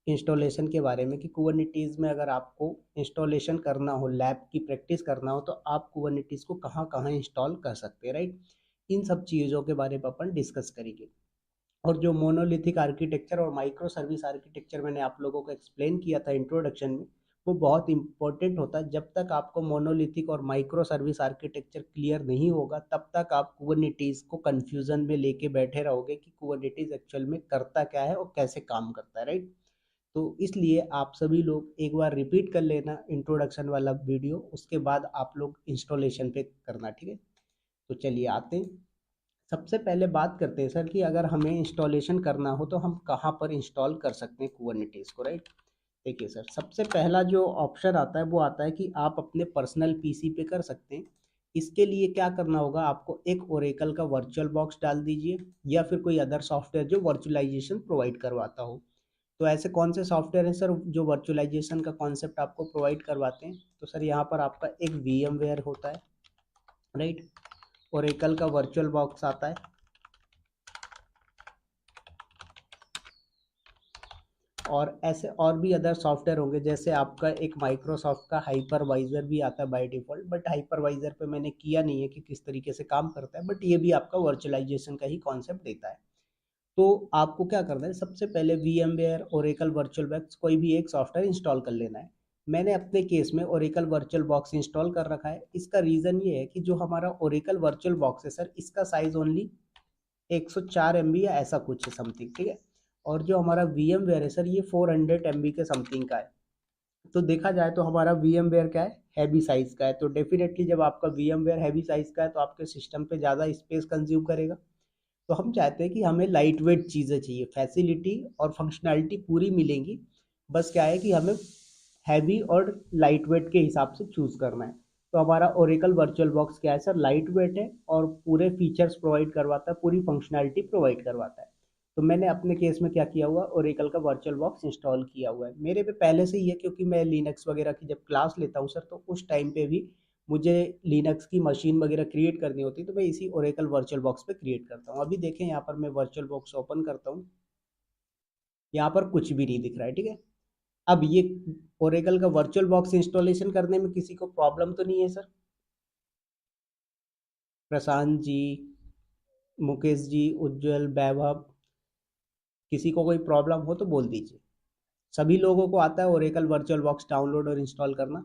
Installation के बारे में कि कुबरनिटीज़ में अगर आपको इंस्टॉलेशन करना हो, लैब की प्रैक्टिस करना हो, तो आप कुबरनिटीज़ को कहाँ-कहाँ इंस्टॉल कर सकते हैं, राइट? इन सब चीज़ों के बारे में अपन डिस्कस करेंगे। और जो मोनोलिथिक आर्किटेक्चर और माइक्रो सर्विस आर्किटेक्चर मैंने आप लोगों को एक्सप्लेन किया था इंट्रोडक्शन में, वो बहुत इंपॉर्टेंट होता है। जब तक आपको मोनोलिथिक और माइक्रो सर्विस आर्किटेक्चर क्लियर नहीं होगा, तब तक आप कुबरनिटीज़ को कंफ्यूजन में लेके बैठे रहोगे कि कुबरनिटीज़ एक्चुअल में करता क्या है और कैसे काम करता है, राइट? तो इसलिए आप सभी लोग एक बार रिपीट कर लेना इंट्रोडक्शन वाला वीडियो, उसके बाद आप लोग इंस्टॉलेशन पे करना, ठीक है? तो चलिए आते हैं। सबसे पहले बात करते हैं सर कि अगर हमें इंस्टॉलेशन करना हो तो हम कहाँ पर इंस्टॉल कर सकते हैं कुबरनिटीज़ को, राइट? देखिए सर, सबसे पहला जो ऑप्शन आता है वो आता है कि आप अपने पर्सनल पीसी पे कर सकते हैं। इसके लिए क्या करना होगा, आपको एक ओरेकल का वर्चुअल बॉक्स डाल दीजिए या फिर कोई अदर सॉफ्टवेयर जो वर्चुअलाइजेशन प्रोवाइड करवाता हो। तो ऐसे कौन से सॉफ्टवेयर हैं सर जो वर्चुअलाइजेशन का कॉन्सेप्ट आपको प्रोवाइड करवाते हैं? तो सर यहाँ पर आपका एक VMware होता है, राइट? ओरेकल का वर्चुअल बॉक्स आता है, और ऐसे और भी अदर सॉफ्टवेयर होंगे, जैसे आपका एक माइक्रोसॉफ्ट का हाइपरवाइजर भी आता है बाय डिफ़ॉल्ट, बट हाइपरवाइजर पे मैंने किया नहीं है कि किस तरीके से काम करता है, बट ये भी आपका वर्चुअलाइजेशन का ही कॉन्सेप्ट देता है। तो आपको क्या करना है, सबसे पहले VMware, ओरेकल वर्चुअल बॉक्स कोई भी एक सॉफ्टवेयर इंस्टॉल कर लेना है। मैंने अपने केस में ओरेकल वर्चुअल बॉक्स इंस्टॉल कर रखा है। इसका रीज़न ये है कि जो हमारा ओरेकल वर्चुअल बॉक्स है सर, इसका साइज़ ओनली 104 MB या ऐसा कुछ है समथिंग, ठीक है? और जो हमारा VMware है सर, ये 400 MB के समथिंग का है। तो देखा जाए तो हमारा VMware क्या है, हैवी साइज़ का है। तो डेफिनेटली जब आपका VMware हैवी साइज़ का है तो आपके सिस्टम पे ज़्यादा स्पेस कंज्यूम करेगा। तो हम चाहते हैं कि हमें लाइट वेट चीज़ें चाहिए, फैसिलिटी और फंक्शनैलिटी पूरी मिलेंगी। बस क्या है कि हमें हैवी और लाइट वेट के हिसाब से चूज़ करना है। तो हमारा ओरेकल वर्चुअल बॉक्स क्या है सर, लाइट वेट है और पूरे फीचर्स प्रोवाइड करवाता है, पूरी फंक्शनैलिटी प्रोवाइड करवाता है। तो मैंने अपने केस में क्या किया हुआ, ओरेकल का वर्चुअल बॉक्स इंस्टॉल किया हुआ है। मेरे पे पहले से ही है, क्योंकि मैं लिनक्स वगैरह की जब क्लास लेता हूँ सर, तो उस टाइम पे भी मुझे लिनक्स की मशीन वगैरह क्रिएट करनी होती है, तो मैं इसी ओरेकल वर्चुअल बॉक्स पे क्रिएट करता हूँ। अभी देखें यहाँ पर मैं वर्चुअल बॉक्स ओपन करता हूँ, यहाँ पर कुछ भी नहीं दिख रहा है, ठीक है? अब ये ओरेकल का वर्चुअल बॉक्स इंस्टॉलेशन करने में किसी को प्रॉब्लम तो नहीं है सर? प्रशांत जी, मुकेश जी, उज्जवल, वैभव, किसी को कोई प्रॉब्लम हो तो बोल दीजिए। सभी लोगों को आता है ओरेकल वर्चुअल बॉक्स डाउनलोड और इंस्टॉल करना?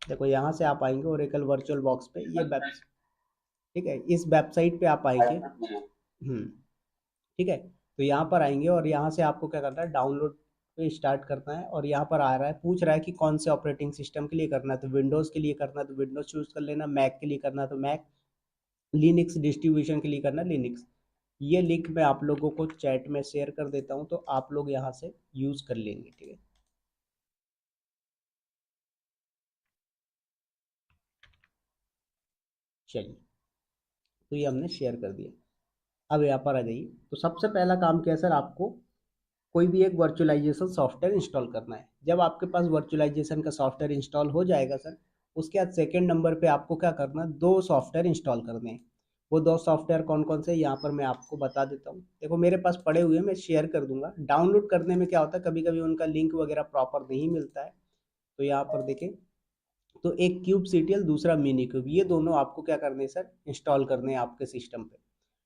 देखो यहाँ से आप आएंगे ओरेकल वर्चुअल बॉक्स पे, ये वेब, ठीक है, इस वेबसाइट पे आप आएंगे। ठीक है, तो यहाँ पर आएंगे और यहाँ से आपको क्या करना है, डाउनलोड पे स्टार्ट करना है। और यहाँ पर आ रहा है, पूछ रहा है कि कौन से ऑपरेटिंग सिस्टम के लिए करना है। तो विंडोज़ के लिए करना है तो विंडोज़ चूज़ कर लेना, मैक के लिए करना है तो मैक, लिनक्स डिस्ट्रीब्यूशन के लिए करना है लिनक्स। ये लिंक मैं आप लोगों को चैट में शेयर कर देता हूँ, तो आप लोग यहाँ से यूज़ कर लेंगे, ठीक है? चलिए, तो ये हमने शेयर कर दिया। अब यहाँ पर आ जाइए। तो सबसे पहला काम क्या है सर, आपको कोई भी एक वर्चुअलाइजेशन सॉफ्टवेयर इंस्टॉल करना है। जब आपके पास वर्चुअलाइजेशन का सॉफ्टवेयर इंस्टॉल हो जाएगा सर, उसके बाद सेकंड नंबर पे आपको क्या करना है, दो सॉफ्टवेयर इंस्टॉल करने हैं। वो दो सॉफ्टवेयर कौन कौन से, यहाँ पर मैं आपको बता देता हूँ। देखो मेरे पास पड़े हुए हैं, मैं शेयर कर दूंगा। डाउनलोड करने में क्या होता है, कभी कभी उनका लिंक वगैरह प्रॉपर नहीं मिलता है। तो यहाँ पर देखें, तो एक क्यूब सीटीएल, दूसरा मिनी क्यूब, ये दोनों आपको क्या करने हैं सर, इंस्टॉल करने हैं आपके सिस्टम पे।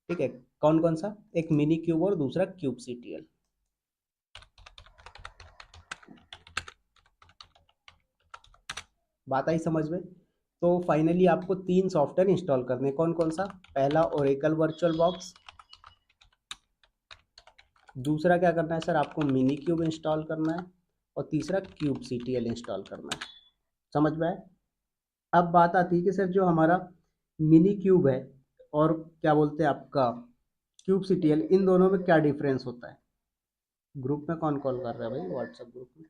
ठीक है, कौन कौन सा, एक मिनी क्यूब और दूसरा क्यूब सीटीएल। बात आई समझ में? तो फाइनली आपको तीन सॉफ्टवेयर इंस्टॉल करने हैं। कौन कौन सा, पहला ओरेकल वर्चुअल बॉक्स, दूसरा क्या करना है सर, आपको मिनी क्यूब इंस्टॉल करना है, और तीसरा क्यूब सीटीएल इंस्टॉल करना है। समझ में आए? अब बात आती है कि सर जो हमारा मिनी क्यूब है और क्या बोलते हैं आपका क्यूब सीटीएल, इन दोनों में क्या डिफरेंस होता है? ग्रुप में कौन कॉल कर रहा है भाई, व्हाट्सएप ग्रुप में?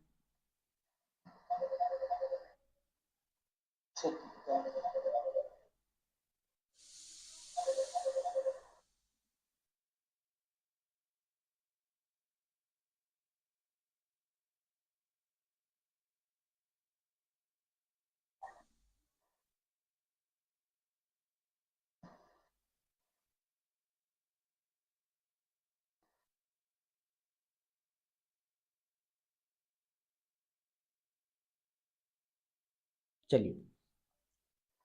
चलिए,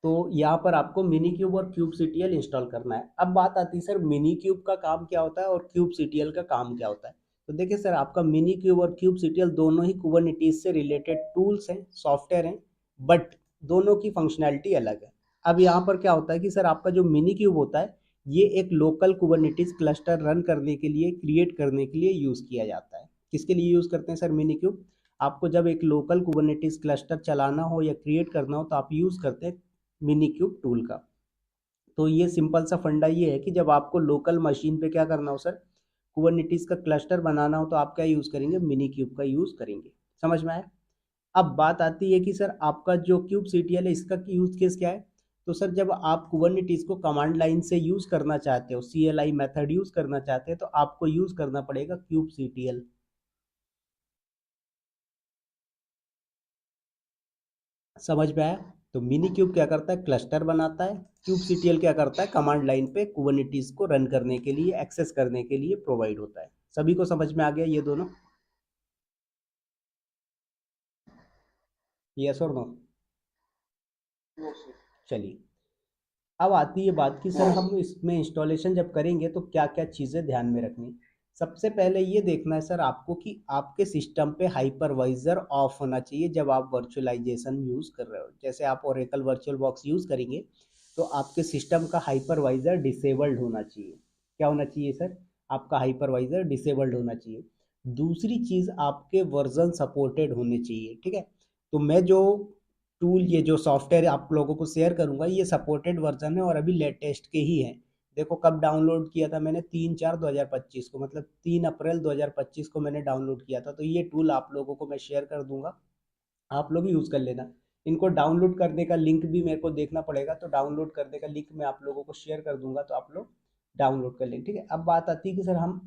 तो यहाँ पर आपको मिनी क्यूब और क्यूब सीटीएल इंस्टॉल करना है। अब बात आती है सर मिनी क्यूब का काम क्या होता है और क्यूब सीटीएल का काम क्या होता है। तो देखिए सर, आपका मिनी क्यूब और क्यूब सीटीएल दोनों ही कुबरनिटीज से रिलेटेड टूल्स हैं, सॉफ्टवेयर हैं, बट दोनों की फंक्शनैलिटी अलग है। अब यहाँ पर क्या होता है कि सर आपका जो मिनी क्यूब होता है, ये एक लोकल कुबरनिटीज क्लस्टर रन करने के लिए, क्रिएट करने के लिए यूज़ किया जाता है। किसके लिए यूज़ करते हैं सर मिनी क्यूब? आपको जब एक लोकल कुबरनिटीज क्लस्टर चलाना हो या क्रिएट करना हो तो आप यूज़ करते हैं मिनी क्यूब टूल का। तो ये सिंपल सा फंडा ये है कि जब आपको लोकल मशीन पे क्या करना हो सर, कुबरनिटीज का क्लस्टर बनाना हो, तो आप क्या यूज़ करेंगे, मिनी क्यूब का यूज़ करेंगे। समझ में आया? अब बात आती है कि सर आपका जो क्यूब सीटीएल है, इसका यूज़ केस क्या है। तो सर जब आप कुबरनिटीज को कमांड लाइन से यूज़ करना चाहते हो, CLI मेथड यूज़ करना चाहते हैं, तो आपको यूज़ करना पड़ेगा क्यूब सीटीएल। समझ में आया? तो मिनी क्यूब क्या करता है, क्लस्टर बनाता है। क्यूब सीटीएल क्या करता है, कमांड लाइन पे कुबरनिटीज को रन करने के लिए, एक्सेस करने के लिए प्रोवाइड होता है। सभी को समझ में आ गया ये दोनों? यस और नो? चलिए, अब आती है बात कि सर हम इसमें इंस्टॉलेशन जब करेंगे तो क्या क्या चीज़ें ध्यान में रखनी। सबसे पहले ये देखना है सर आपको कि आपके सिस्टम पे हाइपरवाइजर ऑफ होना चाहिए जब आप वर्चुअलाइजेशन यूज़ कर रहे हो। जैसे आप ओरेकल वर्चुअल बॉक्स यूज़ करेंगे तो आपके सिस्टम का हाइपरवाइजर डिसेबल्ड होना चाहिए। क्या होना चाहिए सर? आपका हाइपरवाइजर डिसेबल्ड होना चाहिए। दूसरी चीज़, आपके वर्जन सपोर्टेड होने चाहिए। ठीक है? तो मैं जो टूल, ये जो सॉफ्टवेयर आप लोगों को शेयर करूंगा, ये सपोर्टेड वर्जन है और अभी लेटेस्ट के ही हैं। देखो कब डाउनलोड किया था मैंने, 3/4/2025 को, मतलब 3 अप्रैल 2025 को मैंने डाउनलोड किया था। तो ये टूल आप लोगों को मैं शेयर कर दूंगा, आप लोग यूज़ कर लेना। इनको डाउनलोड करने का लिंक भी मेरे को देखना पड़ेगा, तो डाउनलोड करने का लिंक मैं आप लोगों को शेयर कर दूंगा, तो आप लोग डाउनलोड कर लें। ठीक है? अब बात आती है कि सर हम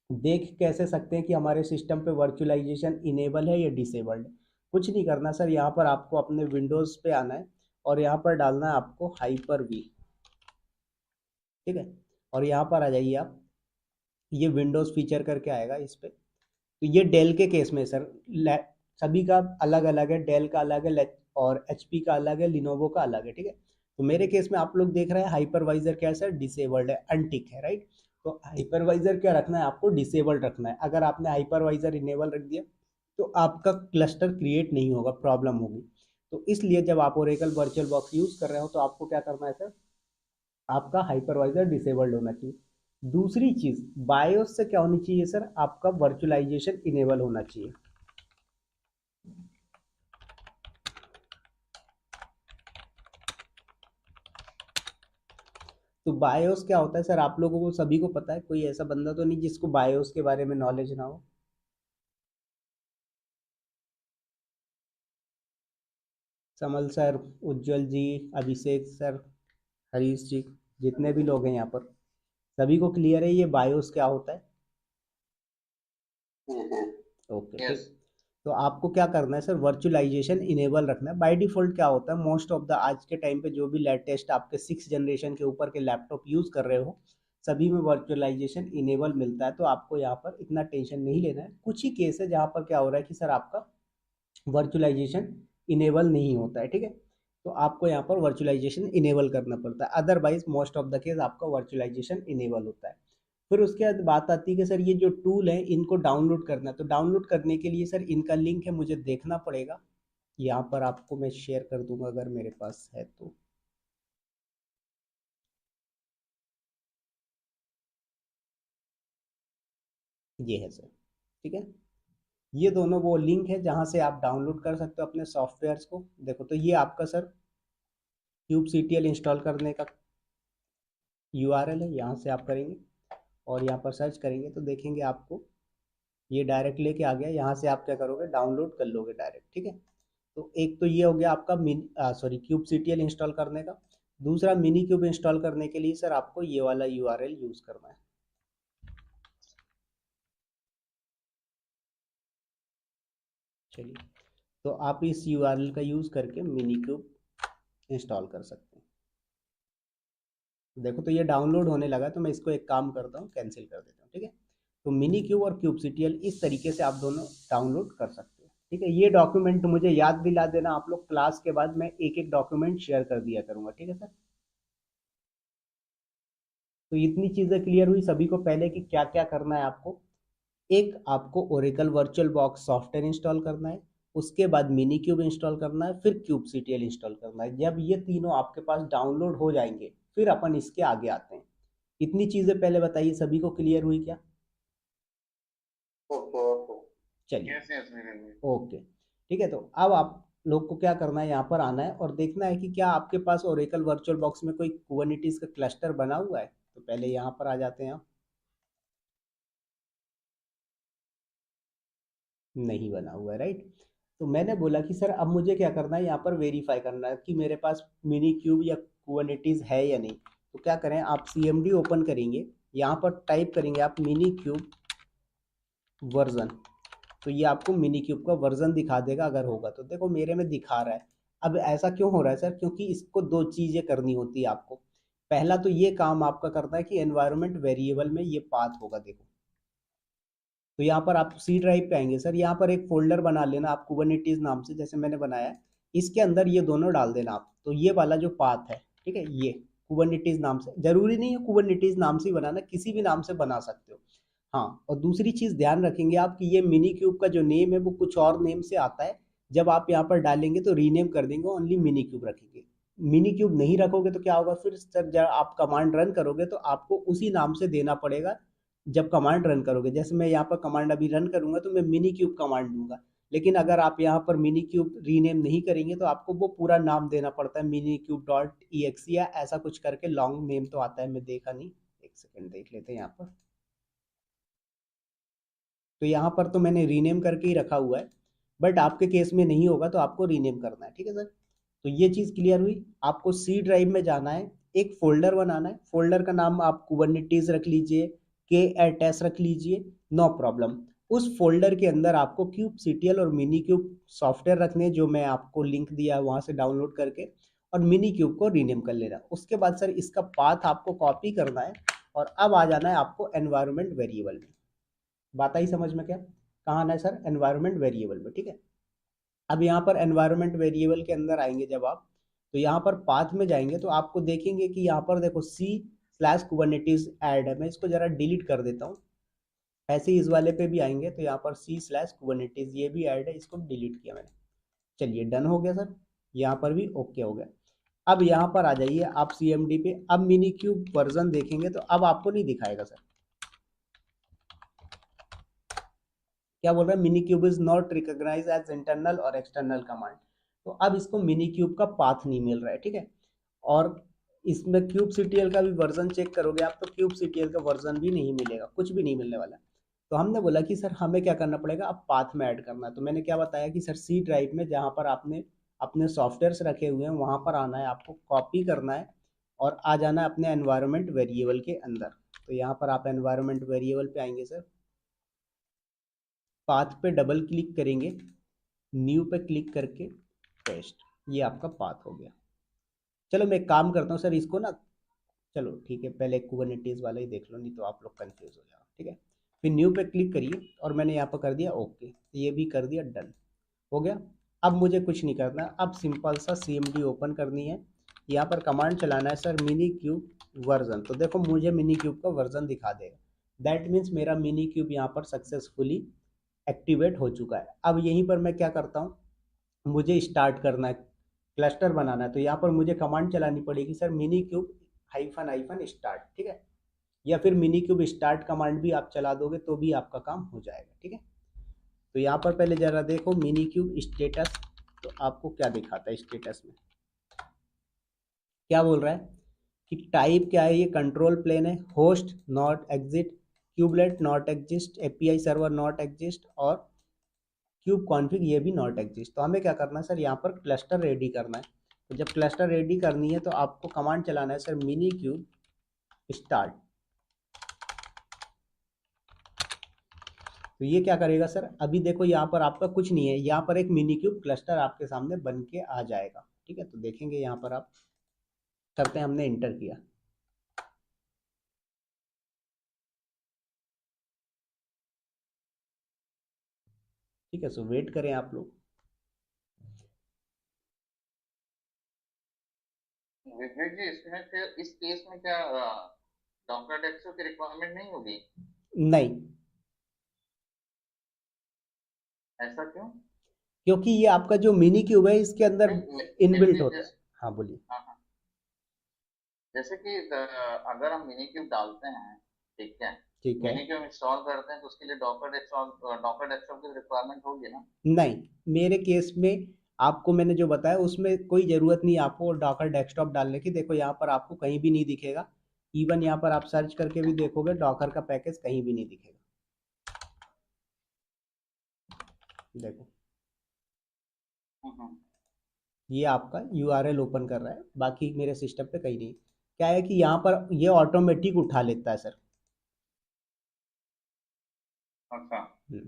देख कैसे सकते हैं कि हमारे सिस्टम पे वर्चुअलाइजेशन इनेबल है या डिसेबल्ड है। कुछ नहीं करना सर, यहाँ पर आपको अपने विंडोज़ पे आना है और यहाँ पर डालना है आपको हाइपर वी। ठीक है? और यहाँ पर आ जाइए आप, ये विंडोज़ फीचर करके आएगा इस पे। तो ये डेल के केस में सर, सभी का अलग अलग है, डेल का अलग है और HP का अलग है, लिनोवो का अलग है। ठीक है? तो मेरे केस में आप लोग देख रहे हैं हाइपरवाइजर क्या है सर, डिसेबल्ड है, अनटिक है, राइट। तो हाइपरवाइजर क्या रखना है आपको, डिसेबल्ड रखना है। अगर आपने हाइपरवाइजर इनेबल रख दिया तो आपका क्लस्टर क्रिएट नहीं होगा, प्रॉब्लम होगी। तो इसलिए जब आप ओरेकल वर्चुअल बॉक्स यूज़ कर रहे हो तो आपको क्या करना है सर, आपका हाइपरवाइजर डिसेबल्ड होना चाहिए। दूसरी चीज़, बायोस से क्या होनी चाहिए सर, आपका वर्चुअलाइजेशन इनेबल होना चाहिए। तो बायोस क्या होता है सर, आप लोगों को सभी को पता है, कोई ऐसा बंदा तो नहीं जिसको बायोस के बारे में नॉलेज ना हो। समल सर, उज्जवल जी, अभिषेक सर, हरीश जी, जितने भी लोग हैं यहाँ पर, सभी को क्लियर है ये बायोस क्या होता है? ओके, ठीक। तो आपको क्या करना है सर, वर्चुअलाइजेशन इनेबल रखना है। बाय डिफॉल्ट क्या होता है, मोस्ट ऑफ द आज के टाइम पे जो भी लेटेस्ट आपके 6 जनरेशन के ऊपर के लैपटॉप यूज़ कर रहे हो, सभी में वर्चुअलाइजेशन इनेबल मिलता है। तो आपको यहाँ पर इतना टेंशन नहीं लेना है। कुछ ही केस है जहाँ पर क्या हो रहा है कि सर आपका वर्चुअलाइजेशन इनेबल नहीं होता है। ठीक है? तो आपको यहाँ पर वर्चुअलाइजेशन इनेबल करना पड़ता है, otherwise most of the case आपका वर्चुअलाइजेशन इनेबल होता है। फिर उसके बाद बात आती है कि सर ये जो टूल है इनको डाउनलोड करना है। तो डाउनलोड करने के लिए सर इनका लिंक है, मुझे देखना पड़ेगा। यहाँ पर आपको मैं शेयर कर दूंगा अगर मेरे पास है तो। ये है सर। ठीक है? ये दोनों वो लिंक है जहाँ से आप डाउनलोड कर सकते हो अपने सॉफ्टवेयर्स को। देखो, तो ये आपका सर क्यूब CTL इंस्टॉल करने का URL है, यहाँ से आप करेंगे और यहाँ पर सर्च करेंगे तो देखेंगे आपको ये डायरेक्ट लेके आ गया। यहाँ से आप क्या करोगे, डाउनलोड कर लोगे डायरेक्ट। ठीक है? तो एक तो ये हो गया आपका क्यूब CTL इंस्टॉल करने का। दूसरा, मिनी क्यूब इंस्टॉल करने के लिए सर आपको ये वाला URL यूज़ करना है। चलिए, तो आप इस URL का यूज़ करके मिनी क्यूब इंस्टॉल कर सकते हैं। देखो, तो ये डाउनलोड होने लगा, तो मैं इसको एक काम करता हूँ, कैंसिल कर देता हूँ। ठीक है? तो मिनी क्यूब और क्यूब CTL इस तरीके से आप दोनों डाउनलोड कर सकते हैं। ठीक है, ये डॉक्यूमेंट मुझे याद दिला देना आप लोग, क्लास के बाद मैं एक एक डॉक्यूमेंट शेयर कर दिया करूंगा, ठीक है सर। तो इतनी चीज़ें क्लियर हुई सभी को पहले कि क्या क्या करना है आपको। एक आपको Oracle virtual box software install करना है, उसके बाद मिनी क्यूब इंस्टॉल करना है, फिर क्यूब सीटीएल इंस्टॉल करना है। जब ये तीनों आपके पास डाउनलोड हो जाएंगे फिर अपन इसके आगे आते हैं। इतनी चीज़ें पहले बताइए, सभी को क्लियर हुई क्या? Okay okay. चलिए, यस यस मेरे। ओके। ठीक है, तो अब आप लोग को क्या करना है, यहाँ पर आना है और देखना है कि क्या आपके पास ओरेकल वर्चुअल बॉक्स में कोई कुबरनिटीज का क्लस्टर बना हुआ है। तो पहले यहाँ पर आ जाते हैं आप। नहीं बना हुआ है, राइट। तो मैंने बोला कि सर अब मुझे क्या करना है, यहाँ पर वेरीफाई करना है कि मेरे पास मिनी क्यूब या कुबरनिटीज है या नहीं। तो क्या करें, आप सीएमडी ओपन करेंगे, यहाँ पर टाइप करेंगे आप मिनी क्यूब वर्जन। तो ये आपको मिनी क्यूब का वर्जन दिखा देगा, अगर होगा तो। देखो मेरे में दिखा रहा है। अब ऐसा क्यों हो रहा है सर, क्योंकि इसको दो चीजें करनी होती है आपको। पहला तो ये काम आपका करना है कि एनवायरनमेंट वेरिएबल में ये पाथ होगा, देखो। तो यहाँ पर आप सी ड्राइव पे आएंगे सर, यहाँ पर एक फोल्डर बना लेना आप कुबरनिटीज नाम से, जैसे मैंने बनाया है। इसके अंदर ये दोनों डाल देना आप, तो ये वाला जो पाथ है, ठीक है, ये कुबरनिटीज नाम से, जरूरी नहीं है कुबरनिटीज नाम से ही बनाना, किसी भी नाम से बना सकते हो। हाँ, और दूसरी चीज ध्यान रखेंगे आप कि ये मिनी क्यूब का जो नेम है वो कुछ और नेम से आता है। जब आप यहाँ पर डालेंगे तो रीनेम कर देंगे, ओनली मिनी क्यूब रखेंगे। मिनी क्यूब नहीं रखोगे तो क्या होगा फिर सर, जब आप कमांड रन करोगे तो आपको उसी नाम से देना पड़ेगा। जब कमांड रन करोगे, जैसे मैं यहाँ पर कमांड अभी रन करूंगा तो मैं मिनी क्यूब कमांड दूंगा। लेकिन अगर आप यहाँ पर मिनी क्यूब रीनेम नहीं करेंगे तो आपको वो पूरा नाम देना पड़ता है, mini cube dot E x या ऐसा कुछ करके लॉन्ग नेम तो आता है, मैं देखा नहीं। एक सेकेंड देख लेते हैं यहाँ पर। तो यहाँ पर तो मैंने रीनेम करके ही रखा हुआ है, बट आपके केस में नहीं होगा तो आपको रीनेम करना है, ठीक है सर। तो ये चीज़ क्लियर हुई। आपको सी ड्राइव में जाना है, एक फोल्डर बनाना है, फोल्डर का नाम आप कुबरनिटीज रख लीजिए, के एट एस रख लीजिए, नो प्रॉब्लम। उस फोल्डर के अंदर आपको क्यूब सीटीएल और मिनी क्यूब सॉफ्टवेयर रखने हैं, जो मैं आपको लिंक दिया है वहां से डाउनलोड करके, और मिनी क्यूब को रीनेम कर लेना। उसके बाद सर इसका पाथ आपको कॉपी करना है, और अब आ जाना है आपको एनवायरमेंट वेरिएबल में। बात आई समझ में क्या? कहाँ आना है सर, एनवायरनमेंट वेरिएबल में, ठीक है। अब यहाँ पर एनवायरनमेंट वेरिएबल के अंदर आएंगे जब आप, तो यहाँ पर पाथ में जाएंगे तो आपको देखेंगे कि यहाँ पर देखो सी स्लैश कुबरनिटीज ऐड है। मैं इसको जरा डिलीट कर देता हूँ। ऐसे ही इस वाले पे भी आएंगे तो यहाँ पर सी स्लैश कुबरनिटीज ये भी ऐड है, इसको डिलीट किया मैंने। चलिए डन हो गया सर, यहाँ पर भी ओके हो गया। अब यहाँ पर आ जाइए आप सीएमडी पे। अब मिनी क्यूब वर्जन देखेंगे तो अब आपको नहीं दिखाएगा सर। क्या बोल रहा है, minikube is not recognize as internal और एक्सटर्नल कमांड। तो अब इसको मिनी क्यूब का पाथ नहीं मिल रहा है, ठीक है। और इसमें क्यूब सीटीएल का भी वर्जन चेक करोगे आप तो क्यूब सीटीएल का वर्जन भी नहीं मिलेगा, कुछ भी नहीं मिलने वाला। तो हमने बोला कि सर हमें क्या करना पड़ेगा, अब पाथ में ऐड करना है। तो मैंने क्या बताया कि सर सी ड्राइव में जहाँ पर आपने अपने सॉफ्टवेयर्स रखे हुए हैं वहाँ पर आना है, आपको कॉपी करना है और आ जाना है अपने एनवायरनमेंट वेरिएबल के अंदर। तो यहाँ पर आप एनवायरनमेंट वेरिएबल पे आएंगे सर, पाथ पे डबल क्लिक करेंगे, न्यू पे क्लिक करके पेस्ट, ये आपका पाथ हो गया। चलो मैं एक काम करता हूँ सर, इसको ना, चलो ठीक है, पहले कुबरनिटीज वाला ही देख लो, नहीं तो आप लोग कंफ्यूज हो जाओ, ठीक है। फिर न्यू पे क्लिक करिए और मैंने यहाँ पर कर दिया ओके, ये भी कर दिया डन, हो गया। अब मुझे कुछ नहीं करना, अब सिंपल सा सीएमडी ओपन करनी है, यहाँ पर कमांड चलाना है सर मिनी क्यूब वर्जन। तो देखो मुझे मिनी क्यूब का वर्जन दिखा देगा, दैट मीन्स मेरा मिनी क्यूब यहाँ पर सक्सेसफुली एक्टिवेट हो चुका है। अब यहीं पर मैं क्या करता हूँ, मुझे स्टार्ट करना है, क्लस्टर बनाना है। तो यहाँ पर मुझे कमांड चलानी पड़ेगी sir mini cube hyphen hyphen start, ठीक है। या फिर मिनी क्यूब स्टार्ट कमांड भी आप चला दोगे तो भी आपका काम हो जाएगा, ठीक है। तो यहाँ पर पहले जरा देखो मिनी क्यूब स्टेटस, तो आपको क्या दिखाता है स्टेटस में, क्या बोल रहा है कि टाइप क्या है, ये कंट्रोल प्लेन है, host not exit, kubelet not exist, API server not exist, और क्यूब कॉन्फ़िग ये भी नॉट एग्जिस्ट। तो हमें क्या करना है सर, यहाँ पर क्लस्टर रेडी करना है। तो जब क्लस्टर रेडी करनी है तो आपको कमांड चलाना है सर मिनी क्यूब स्टार्ट। तो ये क्या करेगा सर, अभी देखो यहाँ पर आपका कुछ नहीं है, यहाँ पर एक मिनी क्यूब क्लस्टर आपके सामने बन के आ जाएगा, ठीक है। तो देखेंगे यहाँ पर आप, करते हैं, हमने इंटर किया, ठीक है, सो वेट करें आप लोग। विवेक जी, इसमें फिर इस केस में क्या डॉक्टर डेक्सो की रिक्वायरमेंट नहीं होगी? नहीं, ऐसा क्यों? क्योंकि ये आपका जो मिनी क्यूब है इसके अंदर नहीं फिर इनबिल्ट भी होता है। हाँ बोलिए। हाँ हाँ, जैसे कि अगर हम मिनी क्यूब डालते हैं, ठीक है, ठीक है। मिनी क्यूब इंस्टॉल करते हैं तो उसके लिए डॉक्टर डेस्कटॉप की रिक्वायरमेंट होगी ना? नहीं, मेरे केस में आपको मैंने जो बताया उसमें कोई ज़रूरत नहीं है आपको डॉकर डेस्कटॉप डालने की। देखो यहाँ पर आपको कहीं भी नहीं दिखेगा। इवन यहाँ पर आप सर्च करके भी देखोगे डॉकर का पैकेज कहीं भी नहीं दिखेगा। देखो, हम्म। ये आपका यूआरएल ओपन कर रहा है, बाकी मेरे सिस्टम पे कहीं नहीं। क्या है कि यहाँ पर ये ऑटोमेटिक उठा लेता है सर। अच्छा। हम्म,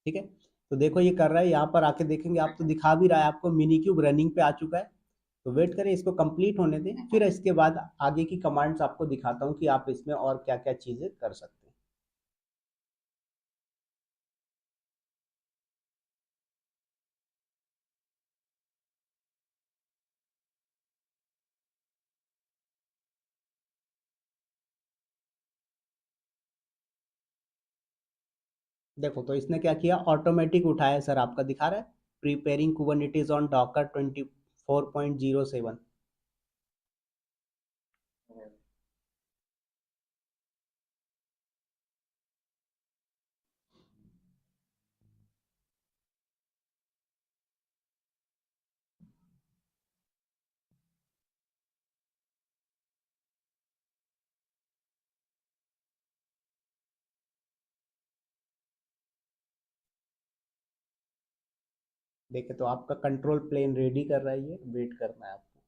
ठीक है। तो देखो ये कर रहा है, यहाँ पर आके देखेंगे आप तो दिखा भी रहा है आपको मिनी क्यूब रनिंग पे आ चुका है। तो वेट करें, इसको कंप्लीट होने दें, फिर हम्म। इसके बाद आगे की कमांड्स आपको दिखाता हूँ कि आप इसमें और क्या क्या चीज़ें कर सकते हैं। देखो तो इसने क्या किया, ऑटोमेटिक उठाया सर, आपका दिखा रहा है प्रिपेयरिंग कुबरनेटिस ऑन डॉकर 24.07। हम्म। देखे तो आपका कंट्रोल प्लेन रेडी कर रहा है, ये वेट करना है आपको।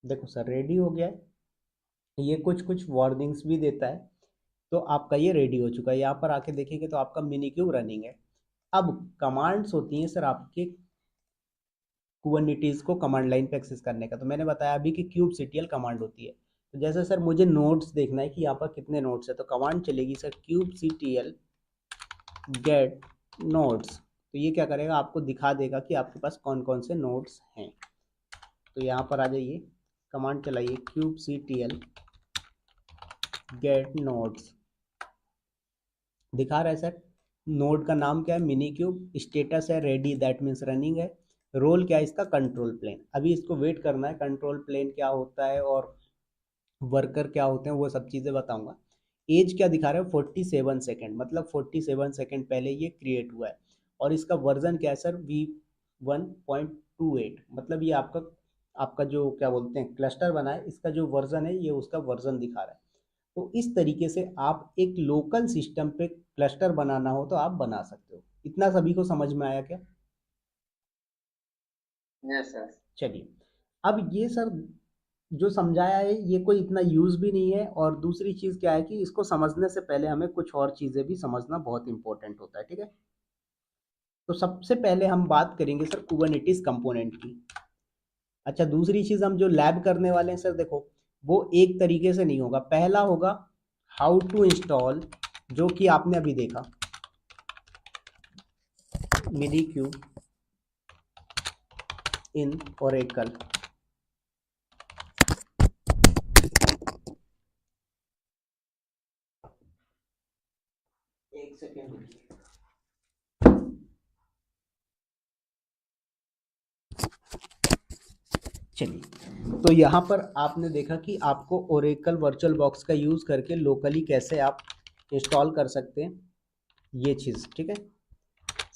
देखो सर रेडी हो गया है, ये कुछ कुछ वार्निंग्स भी देता है। तो आपका ये रेडी हो चुका है, यहाँ पर आके देखेंगे तो आपका मिनी क्यूब रनिंग है। अब कमांड्स होती हैं सर आपके कुबरनिटीज को कमांड लाइन पे एक्सेस करने का। तो मैंने बताया अभी कि kubectl कमांड होती है। तो जैसे सर मुझे नोड्स देखना है कि यहाँ पर कितने नोड्स है, तो कमांड चलेगी सर kubectl गेट नोड्स। तो ये क्या करेगा, आपको दिखा देगा कि आपके पास कौन कौन से नोड्स हैं। तो यहाँ पर आ जाइए, कमांड चलाइए kubectl गेट नोड्स। दिखा रहा है सर, नोड का नाम क्या है, मिनी क्यूब, स्टेटस है रेडी दैट मीन्स रनिंग है, रोल क्या है इसका, कंट्रोल प्लेन। अभी इसको वेट करना है, कंट्रोल प्लेन क्या होता है और वर्कर क्या होते हैं वो सब चीज़ें बताऊंगा। एज क्या दिखा रहा है, 47 सेकेंड, मतलब 47 सेकेंड पहले ये क्रिएट हुआ है। और इसका वर्जन क्या है सर, V1.28, मतलब ये आपका आपका जो क्या बोलते हैं क्लस्टर बना है, इसका जो वर्जन है ये उसका वर्जन दिखा रहा है। तो इस तरीके से आप एक लोकल सिस्टम पे क्लस्टर बनाना हो तो आप बना सकते हो। इतना सभी को समझ में आया क्या? Yes sir. चलिए, अब ये सर जो समझाया है ये कोई इतना यूज़ भी नहीं है। और दूसरी चीज़ क्या है कि इसको समझने से पहले हमें कुछ और चीज़ें भी समझना बहुत इंपॉर्टेंट होता है, ठीक है। तो सबसे पहले हम बात करेंगे सर कुबरनेटिस कंपोनेंट की। अच्छा, दूसरी चीज़ हम जो लैब करने वाले हैं सर, देखो वो एक तरीके से नहीं होगा। पहला होगा हाउ टू इंस्टॉल, जो कि आपने अभी देखा, मिनी क्यूब इन ओरेकल। एक सेकेंड रुकिए। चलिए, तो यहाँ पर आपने देखा कि आपको ओरेकल वर्चुअल बॉक्स का यूज़ करके लोकली कैसे आप इंस्टॉल कर सकते हैं, ये चीज़, ठीक है।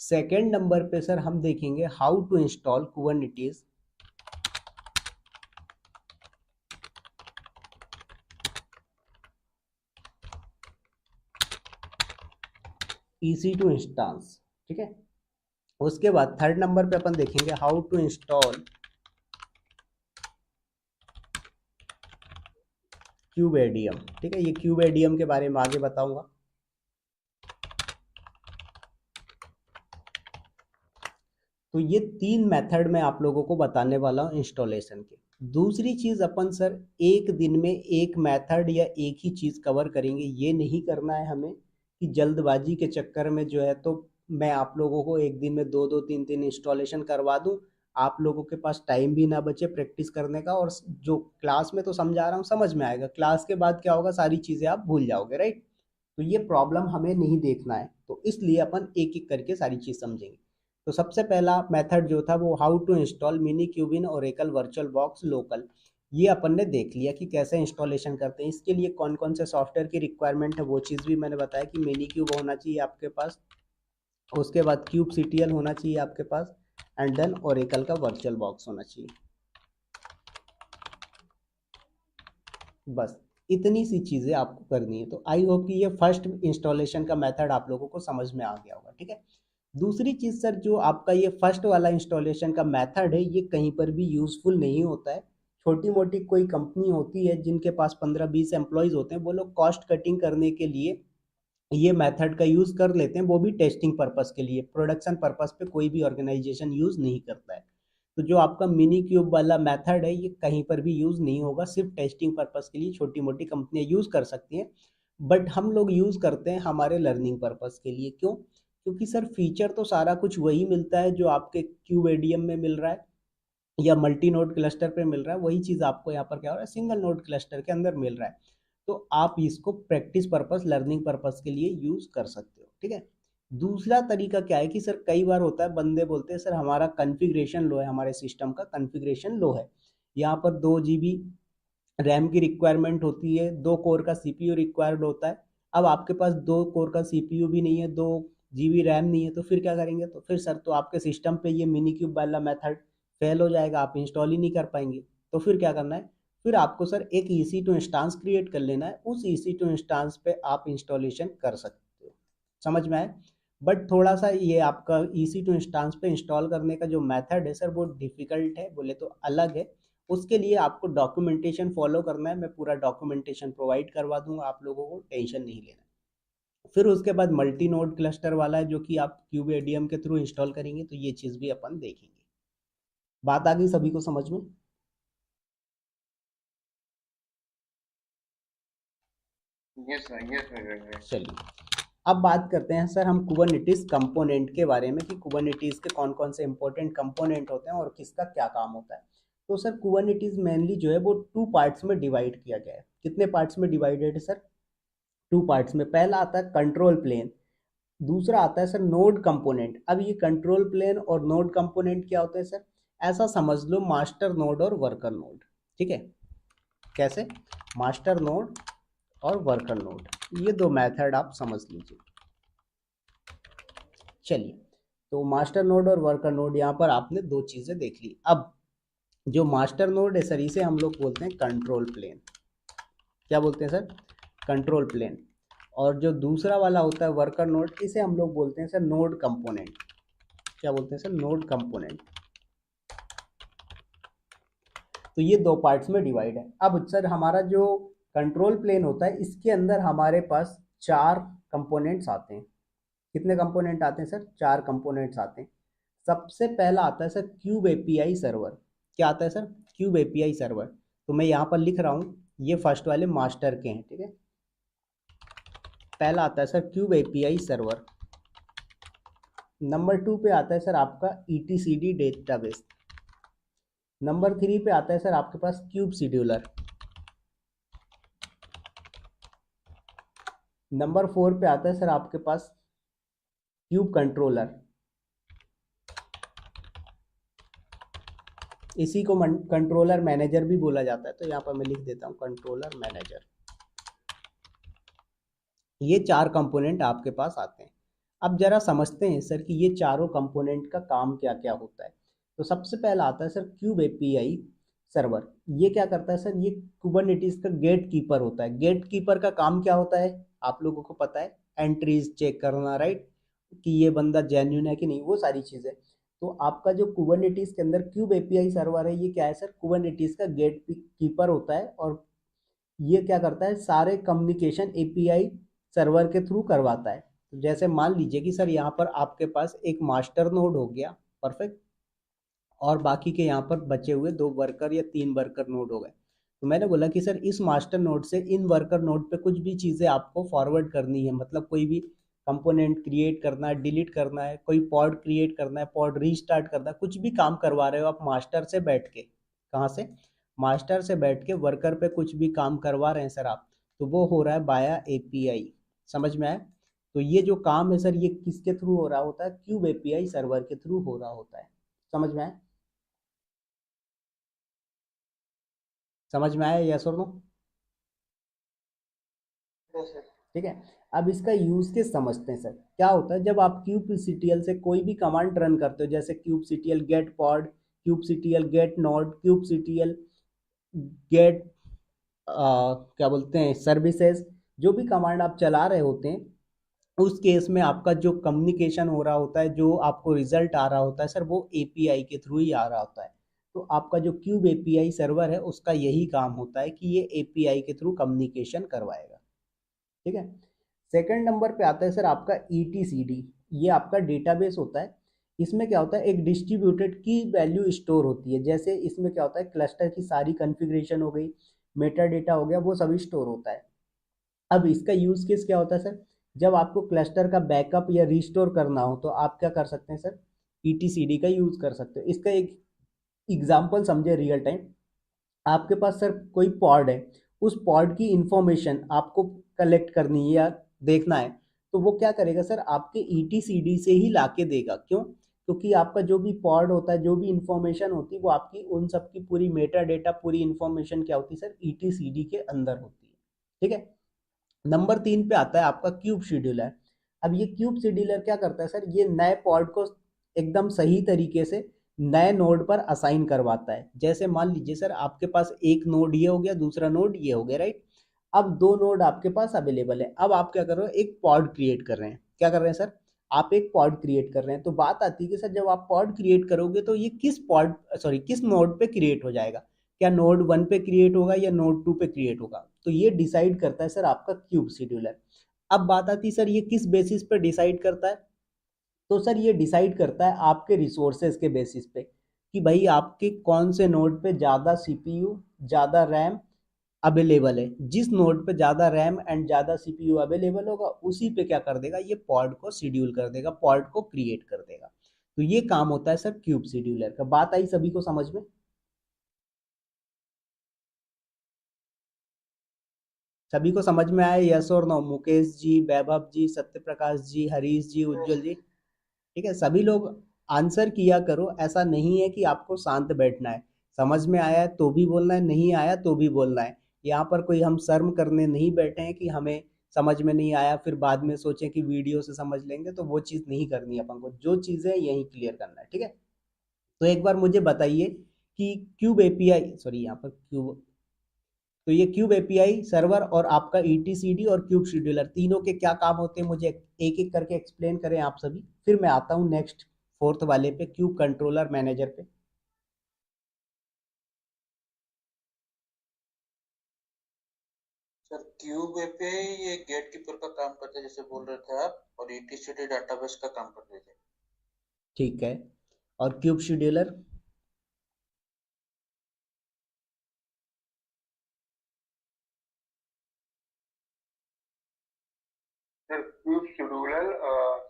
सेकेंड नंबर पे सर हम देखेंगे how to install Kubernetes EC2 instance, ठीक है। उसके बाद थर्ड नंबर पे अपन देखेंगे how to install kubeadm, ठीक है। ये क्यूब एडीएम के बारे में आगे बताऊंगा। तो ये 3 मेथड मैं आप लोगों को बताने वाला हूँ इंस्टॉलेशन के। दूसरी चीज़ अपन सर एक दिन में एक मेथड या एक ही चीज़ कवर करेंगे, ये नहीं करना है हमें कि जल्दबाजी के चक्कर में जो है तो मैं आप लोगों को एक दिन में 2-2 3-3 इंस्टॉलेशन करवा दूँ, आप लोगों के पास टाइम भी ना बचे प्रैक्टिस करने का, और जो क्लास में तो समझा रहा हूँ समझ में आएगा, क्लास के बाद क्या होगा सारी चीज़ें आप भूल जाओगे, राइट? तो ये प्रॉब्लम हमें नहीं देखना है, तो इसलिए अपन एक एक करके सारी चीज़ समझेंगे। तो सबसे पहला मेथड जो था वो how to install minikube in Oracle virtual box local. ये अपन ने देख लिया कि कैसे इंस्टॉलेशन करते हैं, इसके लिए कौन कौन से सॉफ्टवेयर की रिक्वायरमेंट है वो चीज़ भी मैंने बताया कि मिनी क्यूब होना चाहिए आपके पास, उसके बाद क्यूब सीटीएल होना चाहिए आपके पास, एंड देन ओरेकल का वर्चुअल बॉक्स होना चाहिए। बस इतनी सी चीज़ें आपको करनी है। तो आई होप कि ये फर्स्ट इंस्टॉलेशन का मेथड आप लोगों को समझ में आ गया होगा, ठीक है। दूसरी चीज़ सर जो आपका ये फर्स्ट वाला इंस्टॉलेशन का मेथड है ये कहीं पर भी यूज़फुल नहीं होता है। छोटी मोटी कोई कंपनी होती है जिनके पास 15-20 एम्प्लॉयज़ होते हैं, वो लोग कॉस्ट कटिंग करने के लिए ये मेथड का यूज़ कर लेते हैं, वो भी टेस्टिंग पर्पस के लिए, प्रोडक्शन पर्पस पे कोई भी ऑर्गेनाइजेशन यूज़ नहीं करता है। तो जो आपका मिनी क्यूब वाला मेथड है ये कहीं पर भी यूज़ नहीं होगा, सिर्फ टेस्टिंग पर्पस के लिए छोटी मोटी कंपनियां यूज़ कर सकती हैं, बट हम लोग यूज़ करते हैं हमारे लर्निंग पर्पस के लिए। क्यों? क्योंकि सर फीचर तो सारा कुछ वही मिलता है जो आपके क्यूब एडीएम में मिल रहा है या मल्टी नोड क्लस्टर पे मिल रहा है, वही चीज़ आपको यहाँ पर क्या हो रहा है सिंगल नोड क्लस्टर के अंदर मिल रहा है। तो आप इसको प्रैक्टिस पर्पस लर्निंग पर्पस के लिए यूज़ कर सकते हो, ठीक है। दूसरा तरीका क्या है कि सर कई बार होता है बंदे बोलते हैं सर हमारा कॉन्फ़िगरेशन लो है, हमारे सिस्टम का कॉन्फ़िगरेशन लो है, यहाँ पर 2 GB रैम की रिक्वायरमेंट होती है, 2 कोर का सीपीयू रिक्वायर्ड होता है। अब आपके पास 2 कोर का सीपीयू भी नहीं है, 2 GB रैम नहीं है, तो फिर क्या करेंगे? तो फिर सर तो आपके सिस्टम पे ये मिनी क्यूब वाला मेथड फेल हो जाएगा, आप इंस्टॉल ही नहीं कर पाएंगे। तो फिर क्या करना है? फिर आपको सर एक EC2 इंस्टांस क्रिएट कर लेना है, उस EC2 इंस्टांस पे आप इंस्टॉलेशन कर सकते हो। समझ में आए? बट थोड़ा सा ये आपका EC2 इंस्टांस पे इंस्टॉल करने का जो मेथड है सर वो डिफिकल्ट है, बोले तो अलग है। उसके लिए आपको डॉक्यूमेंटेशन फॉलो करना है, मैं पूरा डॉक्यूमेंटेशन प्रोवाइड करवा दूंगा, आप लोगों को टेंशन नहीं लेना। फिर उसके बाद मल्टी नोड क्लस्टर वाला है जो कि आप क्यूब एडीएम के थ्रू इंस्टॉल करेंगे, तो ये चीज़ भी अपन देखेंगे। बात आ गई सभी को समझ में? Yes sir, yes sir. चलिए अब बात करते हैं सर हम कुबरनेटिस कंपोनेंट के बारे में कि कुबरनेटिस के कौन कौन से इंपॉर्टेंट कंपोनेंट होते हैं और किसका क्या काम होता है। तो सर कुबरनेटिस मेनली जो है वो 2 पार्ट्स में डिवाइड किया गया है। कितने पार्ट्स में डिवाइडेड है सर? 2 पार्ट्स में। पहला आता है कंट्रोल प्लेन, दूसरा आता है सर नोड कंपोनेंट। अब ये कंट्रोल प्लेन और नोड कंपोनेंट क्या होते हैं सर? ऐसा समझ लो मास्टर नोड और वर्कर नोड, ठीक है। कैसे? मास्टर नोड और वर्कर नोड, ये 2 मेथड आप समझ लीजिए। चलिए, तो मास्टर नोड और वर्कर नोड यहाँ पर आपने 2 चीजें देख ली। अब जो मास्टर नोड है सर इसे हम लोग बोलते हैं कंट्रोल प्लेन। क्या बोलते हैं सर? Control plane. और जो दूसरा वाला होता है वर्कर नोड, इसे हम लोग बोलते हैं सर नोड कंपोनेंट। क्या बोलते हैं सर? Node component. तो ये 2 पार्ट्स में डिवाइड है। अब सर हमारा जो कंट्रोल प्लेन होता है इसके अंदर हमारे पास 4 कंपोनेंट्स आते हैं। कितने कंपोनेंट आते हैं सर? 4 कंपोनेंट्स आते हैं। सबसे पहला आता है सर क्यूब एपीआई सर्वर। क्या आता है सर? Cube API server. तो मैं यहाँ पर लिख रहा हूँ, ये फर्स्ट वाले मास्टर के हैं, ठीक है। पहला आता है sir cube API server. Number 2 पे आता है सर आपका ETCD डेटाबेस। नंबर 3 पे आता है सर आपके पास क्यूब शेड्यूलर। नंबर 4 पे आता है सर आपके पास क्यूब कंट्रोलर। इसी को कंट्रोलर मैनेजर भी बोला जाता है, तो यहाँ पर मैं लिख देता हूँ कंट्रोलर मैनेजर। ये 4 कंपोनेंट आपके पास आते हैं। अब जरा समझते हैं सर कि ये चारों कंपोनेंट का काम क्या क्या होता है। तो सबसे पहला आता है सर क्यूब एपीआई सर्वर। ये क्या करता है सर? ये कुबरनेटिस का गेट कीपर होता है। गेट कीपर का काम क्या होता है आप लोगों को पता है? एंट्रीज चेक करना, राइट, कि ये बंदा जेन्युइन है कि नहीं, वो सारी चीज़ें। तो आपका जो कुबरनेटिस के अंदर क्यूब एपीआई सर्वर है ये क्या है सर? कुबरनेटिस का गेट कीपर होता है, और ये क्या करता है? सारे कम्युनिकेशन एपीआई सर्वर के थ्रू करवाता है। तो जैसे मान लीजिए कि सर यहाँ पर आपके पास एक मास्टर नोड हो गया, परफेक्ट। और बाकी के यहाँ पर बचे हुए 2 वर्कर या 3 वर्कर नोड हो गए। तो मैंने बोला कि सर इस मास्टर नोड से इन वर्कर नोड पे कुछ भी चीज़ें आपको फॉरवर्ड करनी है, मतलब कोई भी कंपोनेंट क्रिएट करना है, डिलीट करना है, कोई पॉड क्रिएट करना है, पॉड रीस्टार्ट करना है, कुछ भी काम करवा रहे हो आप मास्टर से बैठ के। कहाँ से? मास्टर से बैठ के वर्कर पे कुछ भी काम करवा रहे हैं सर आप, तो वो हो रहा है बाया एपीआई। समझ में आया? तो ये जो काम है सर ये किसके थ्रू हो रहा होता है? क्यूब एपीआई सर्वर के थ्रू हो रहा होता है। समझ में आया? समझ में आया, यस और नो? ठीक है। अब इसका यूज केस समझते हैं सर। क्या होता है जब आप क्यूबसीटीएल से कोई भी कमांड रन करते हो, जैसे kubectl get pod, kubectl get node, kubectl get क्या बोलते हैं सर्विसेज, जो भी कमांड आप चला रहे होते हैं, उस केस में आपका जो कम्युनिकेशन हो रहा होता है, जो आपको रिजल्ट आ रहा होता है सर, वो एपीआई के थ्रू ही आ रहा होता है। तो आपका जो क्यूब एपीआई सर्वर है उसका यही काम होता है कि ये एपीआई के थ्रू कम्युनिकेशन करवाएगा। ठीक है। सेकंड नंबर पे आता है सर आपका ईटीसीडी। ये आपका डेटाबेस होता है। इसमें क्या होता है, एक डिस्ट्रीब्यूटेड की वैल्यू स्टोर होती है। जैसे इसमें क्या होता है, क्लस्टर की सारी कॉन्फ़िगरेशन हो गई, मेटा डेटा हो गया, वो सभी स्टोर होता है। अब इसका यूज केस क्या होता है सर, जब आपको क्लस्टर का बैकअप या रिस्टोर करना हो तो आप क्या कर सकते हैं सर, ईटीसीडी का यूज कर सकते हो। इसका एक एग्जांपल समझे रियल टाइम। आपके पास सर कोई पॉड है, उस पॉड की इंफॉर्मेशन आपको कलेक्ट करनी है या देखना है, तो वो क्या करेगा सर, आपके ईटीसीडी से ही लाके देगा। क्यों? क्योंकि आपका जो भी पॉड होता है, जो भी इंफॉर्मेशन होती है, वो आपकी उन सब की पूरी मेटा डेटा, पूरी इंफॉर्मेशन क्या होती है सर, ईटीसीडी के अंदर होती है। ठीक है। नंबर 3 पे आता है आपका क्यूब शेड्यूलर। अब ये क्यूब शेड्यूलर क्या करता है सर, ये नए पॉड को एकदम सही तरीके से नए नोड पर असाइन करवाता है। जैसे मान लीजिए सर आपके पास एक नोड ये हो गया, दूसरा नोड ये हो गया, राइट? अब 2 नोड आपके पास अवेलेबल है। अब आप क्या कर रहे हो, एक पॉड क्रिएट कर रहे हैं। क्या कर रहे हैं सर, आप एक पॉड क्रिएट कर रहे हैं। तो बात आती है कि सर जब आप पॉड क्रिएट करोगे तो ये किस नोड पे क्रिएट हो जाएगा? क्या नोड 1 पे क्रिएट होगा या नोड 2 पे क्रिएट होगा? तो ये डिसाइड करता है सर आपका क्यूब शेड्यूलर। अब बात आती है सर ये किस बेसिस पे डिसाइड करता है? तो सर ये डिसाइड करता है आपके रिसोर्सेज के बेसिस पे, कि भाई आपके कौन से नोड पे ज़्यादा सीपीयू, ज़्यादा रैम अवेलेबल है। जिस नोड पे ज़्यादा रैम एंड ज़्यादा सीपीयू अवेलेबल होगा, उसी पे क्या कर देगा, ये पॉड को शेड्यूल कर देगा, पॉड को क्रिएट कर देगा। तो ये काम होता है सर क्यूब शेड्यूलर का। बात आई सभी को समझ में? सभी को समझ में आया, यस और नो? मुकेश जी, वैभव जी, सत्य प्रकाश जी, हरीश जी, उज्जवल जी। ठीक है, सभी लोग आंसर किया करो। ऐसा नहीं है कि आपको शांत बैठना है। समझ में आया है तो भी बोलना है, नहीं आया तो भी बोलना है। यहाँ पर कोई हम शर्म करने नहीं बैठे हैं कि हमें समझ में नहीं आया फिर बाद में सोचें कि वीडियो से समझ लेंगे, तो वो चीज़ नहीं करनी है अपन को। जो चीज़ें यही क्लियर करना है। ठीक है। तो एक बार मुझे बताइए कि क्यूब एपीआई, सॉरी यहाँ पर क्यूब, तो ये क्यूब एपीआई सर्वर और आपका ईटीसीडी और क्यूब शेड्यूलर, तीनों के क्या काम होते हैं, मुझे एक एक करके एक्सप्लेन करें आप सभी। फिर मैं आता हूँ नेक्स्ट फोर्थ वाले पे, क्यूब कंट्रोलर मैनेजर पे। सर क्यूब एपीआई ये गेट कीपर का काम करते हैं जैसे बोल रहे थे आप, और ईटीसीडी डाटाबेस का काम करते थे। ठीक है। और cube scheduler? Sir cube scheduler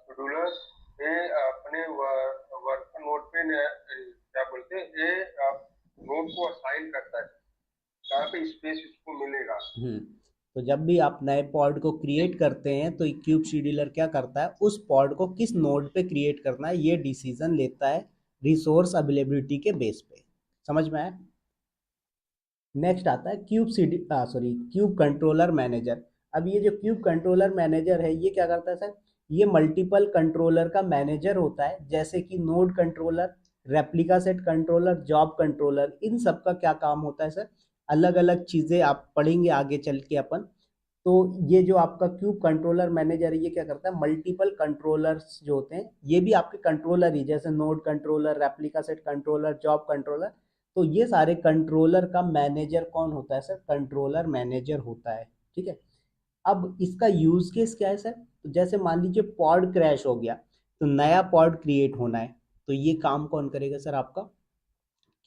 scheduler ये अपने वर्क नोड पे क्या बोलते हैं, ये नोड को असाइन करता है कहाँ पे स्पेस उसको मिलेगा। तो जब भी आप नए पॉड को क्रिएट करते हैं तो क्यूब शेड्यूलर क्या करता है, उस पॉड को किस नोड पे क्रिएट करना है ये डिसीजन लेता है रिसोर्स अवेलेबिलिटी के बेस पे। समझ में आया? नेक्स्ट आता है क्यूब कंट्रोलर मैनेजर। अब ये जो क्यूब कंट्रोलर मैनेजर है ये क्या करता है सर, ये मल्टीपल कंट्रोलर का मैनेजर होता है। जैसे कि node controller, replica set controller, job controller, इन सब का क्या काम होता है सर, अलग अलग चीज़ें आप पढ़ेंगे आगे चल के अपन। तो ये जो आपका क्यूब कंट्रोलर मैनेजर है ये क्या करता है, मल्टीपल कंट्रोलर्स जो होते हैं ये भी आपके कंट्रोलर ही, जैसे node controller, replica set controller, job controller, तो ये सारे कंट्रोलर का मैनेजर कौन होता है सर, कंट्रोलर मैनेजर होता है। ठीक है। अब इसका यूज केस क्या है सर, तो जैसे मान लीजिए पॉड क्रैश हो गया, तो नया पॉड क्रिएट होना है। तो ये काम कौन करेगा सर? आपका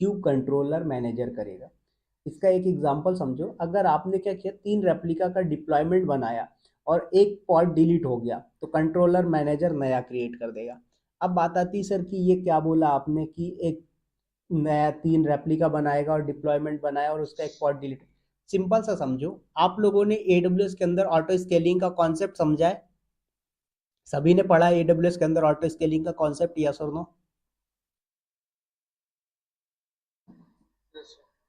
क्यूब कंट्रोलर मैनेजर करेगा। इसका एक एग्जांपल समझो, अगर आपने क्या किया, 3 रेप्लिका का डिप्लॉयमेंट बनाया और एक पॉड डिलीट हो गया, तो कंट्रोलर मैनेजर नया क्रिएट कर देगा। अब बात आती है सर कि ये क्या बोला आपने कि एक नया 3 रेप्लिका बनाएगा और डिप्लॉयमेंट बनाया और उसका एक पॉड डिलीट। सिंपल सा समझो, आप लोगों ने AWS के अंदर ऑटो स्केलिंग का कॉन्सेप्ट समझा है? सभी ने पढ़ा है AWS के अंदर ऑटो स्केलिंग का कॉन्सेप्ट, यस और नो?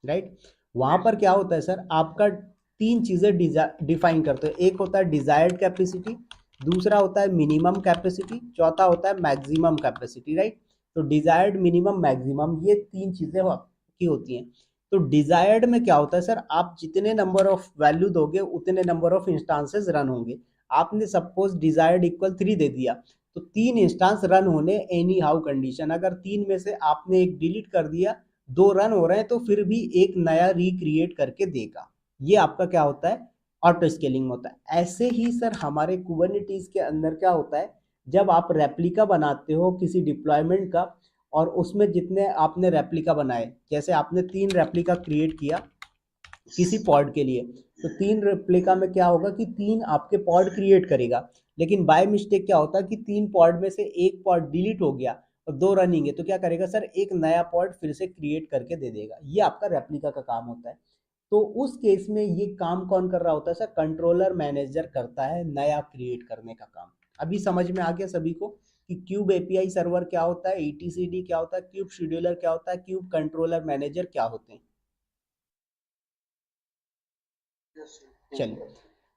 राइट। वहां पर क्या होता है सर, आपका 3 चीजें डिफाइन करते हैं। एक होता है डिजायर्ड कैपेसिटी, दूसरा होता है मिनिमम कैपेसिटी, चौथा होता है मैक्सिमम कैपेसिटी, राइट। तो डिजायर्ड, मिनिमम, मैक्सिमम, ये 3 चीजें की होती हैं। तो डिजायर्ड में क्या होता है सर, आप जितने नंबर ऑफ वैल्यू दोगे उतने नंबर ऑफ इंस्टांसेस रन होंगे। आपने सपोज डिजायर्ड इक्वल 3 दे दिया, तो 3 इंस्टांस रन होने एनी हाउ कंडीशन। अगर 3 में से आपने एक डिलीट कर दिया, 2 रन हो रहे हैं, तो फिर भी एक नया रिक्रिएट करके देगा। ये आपका क्या होता है? ऑटो स्केलिंग होता है। ऐसे ही सर हमारे कुबरनेटिस के अंदर क्या होता है, जब आप रेप्लिका बनाते हो किसी डिप्लॉयमेंट का, और उसमें जितने आपने रेप्लिका बनाए, जैसे आपने 3 रेप्लिका क्रिएट किया किसी पॉड के लिए, तो 3 रेप्लिका में क्या होगा कि 3 आपके पॉड क्रिएट करेगा। लेकिन बाय मिस्टेक क्या होता है कि 3 पॉड में से एक पॉड डिलीट हो गया और 2 रनिंग है, तो क्या करेगा सर, एक नया पॉड फिर से क्रिएट करके दे देगा। ये आपका रेप्लिका का काम होता है। तो उस केस में ये काम कौन कर रहा होता है सर? कंट्रोलर मैनेजर करता है नया क्रिएट करने का काम। अभी समझ में आ गया सभी को कि क्यूब एपीआई सर्वर क्या होता है, ETCD क्या होता है, क्यूब शेड्यूलर क्या होता है, क्यूब कंट्रोलर मैनेजर क्या होते हैं? चलिए,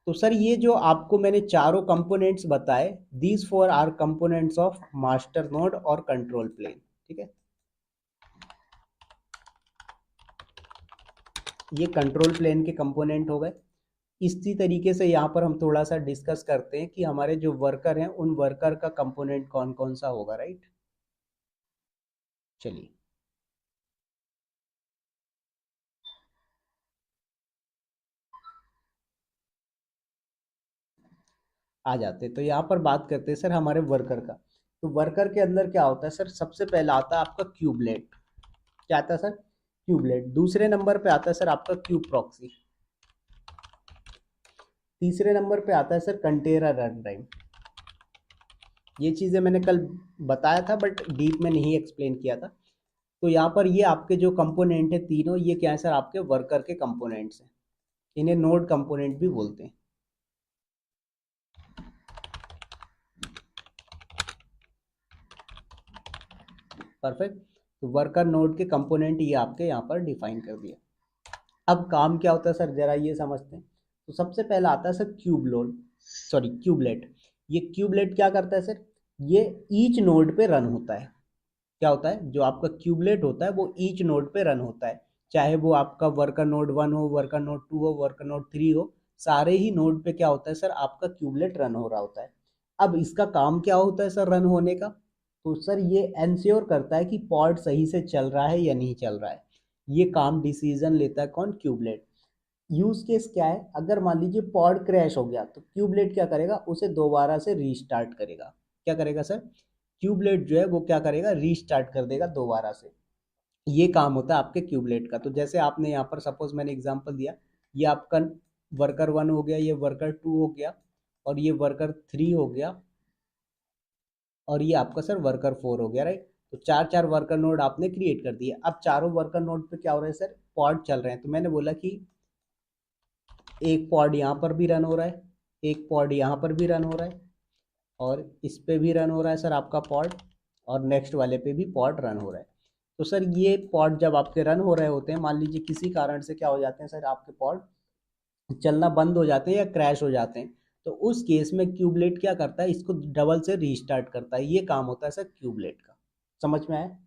तो सर ये जो आपको मैंने चारों कंपोनेंट्स बताए, these 4 are components of master node और कंट्रोल प्लेन, ठीक है। ये कंट्रोल प्लेन के कंपोनेंट हो गए। इसी तरीके से यहाँ पर हम थोड़ा सा डिस्कस करते हैं कि हमारे जो वर्कर हैं उन वर्कर का कंपोनेंट कौन कौन सा होगा, राइट। चलिए आ जाते हैं, तो यहाँ पर बात करते हैं सर हमारे वर्कर का। तो वर्कर के अंदर क्या होता है सर, सबसे पहला आता है आपका क्यूबलेट। क्या आता है सर? क्यूबलेट। दूसरे नंबर पे आता है सर आपका क्यूब प्रॉक्सी। तीसरे नंबर पे आता है सर कंटेनर रन टाइम। ये चीज़ें मैंने कल बताया था बट डीप में नहीं एक्सप्लेन किया था। तो यहाँ पर ये आपके जो कंपोनेंट है तीनों, ये क्या है सर, आपके वर्कर के कंपोनेंट्स हैं। इन्हें नोड कंपोनेंट भी बोलते हैं। परफेक्ट। तो वर्कर नोड के कंपोनेंट ये आपके यहाँ पर डिफाइन कर दिया। अब काम क्या होता है सर, जरा ये समझते हैं। तो सबसे पहला आता है सर क्यूबलेट। ये क्यूबलेट क्या करता है सर, ये ईच नोड पे रन होता है। क्या होता है, जो आपका क्यूबलेट होता है वो ईच नोड पे रन होता है, चाहे वो आपका वर्कर नोड 1 हो, वर्कर नोड 2 हो, वर्कर नोड 3 हो, सारे ही नोड पे क्या होता है सर, आपका क्यूबलेट रन हो रहा होता है। अब इसका काम क्या होता है सर रन होने का, तो सर ये एंश्योर करता है कि पॉड सही से चल रहा है या नहीं चल रहा है। ये काम डिसीजन लेता है कौन? क्यूबलेट। यूज केस क्या है, अगर मान लीजिए पॉड क्रैश हो गया, तो क्यूबलेट क्या करेगा, उसे दोबारा से रीस्टार्ट करेगा। क्या करेगा सर? क्यूबलेट जो है वो क्या करेगा, रीस्टार्ट कर देगा दोबारा से। ये काम होता है आपके क्यूबलेट का। तो जैसे आपने यहाँ पर सपोज मैंने एग्जांपल दिया, ये आपका वर्कर 1 हो गया, ये वर्कर 2 हो गया, और ये वर्कर 3 हो गया, और ये आपका सर वर्कर 4 हो गया, राइट। तो 4 वर्कर नोड आपने क्रिएट कर दिए। अब चारों वर्कर नोड पे क्या हो रहा है सर, पॉड चल रहे हैं। तो मैंने बोला कि एक पॉड यहाँ पर भी रन हो रहा है, एक पॉड यहाँ पर भी रन हो रहा है, और इस पे भी रन हो रहा है सर आपका पॉड, और नेक्स्ट वाले पे भी पॉड रन हो रहा है। तो सर ये पॉड जब आपके रन हो रहे होते हैं, मान लीजिए किसी कारण से क्या हो जाते हैं सर, आपके पॉड चलना बंद हो जाते हैं या क्रैश हो जाते हैं, तो उस केस में क्यूबलेट क्या करता है, इसको डबल से रीस्टार्ट करता है। ये काम होता है सर क्यूबलेट का। समझ में आया?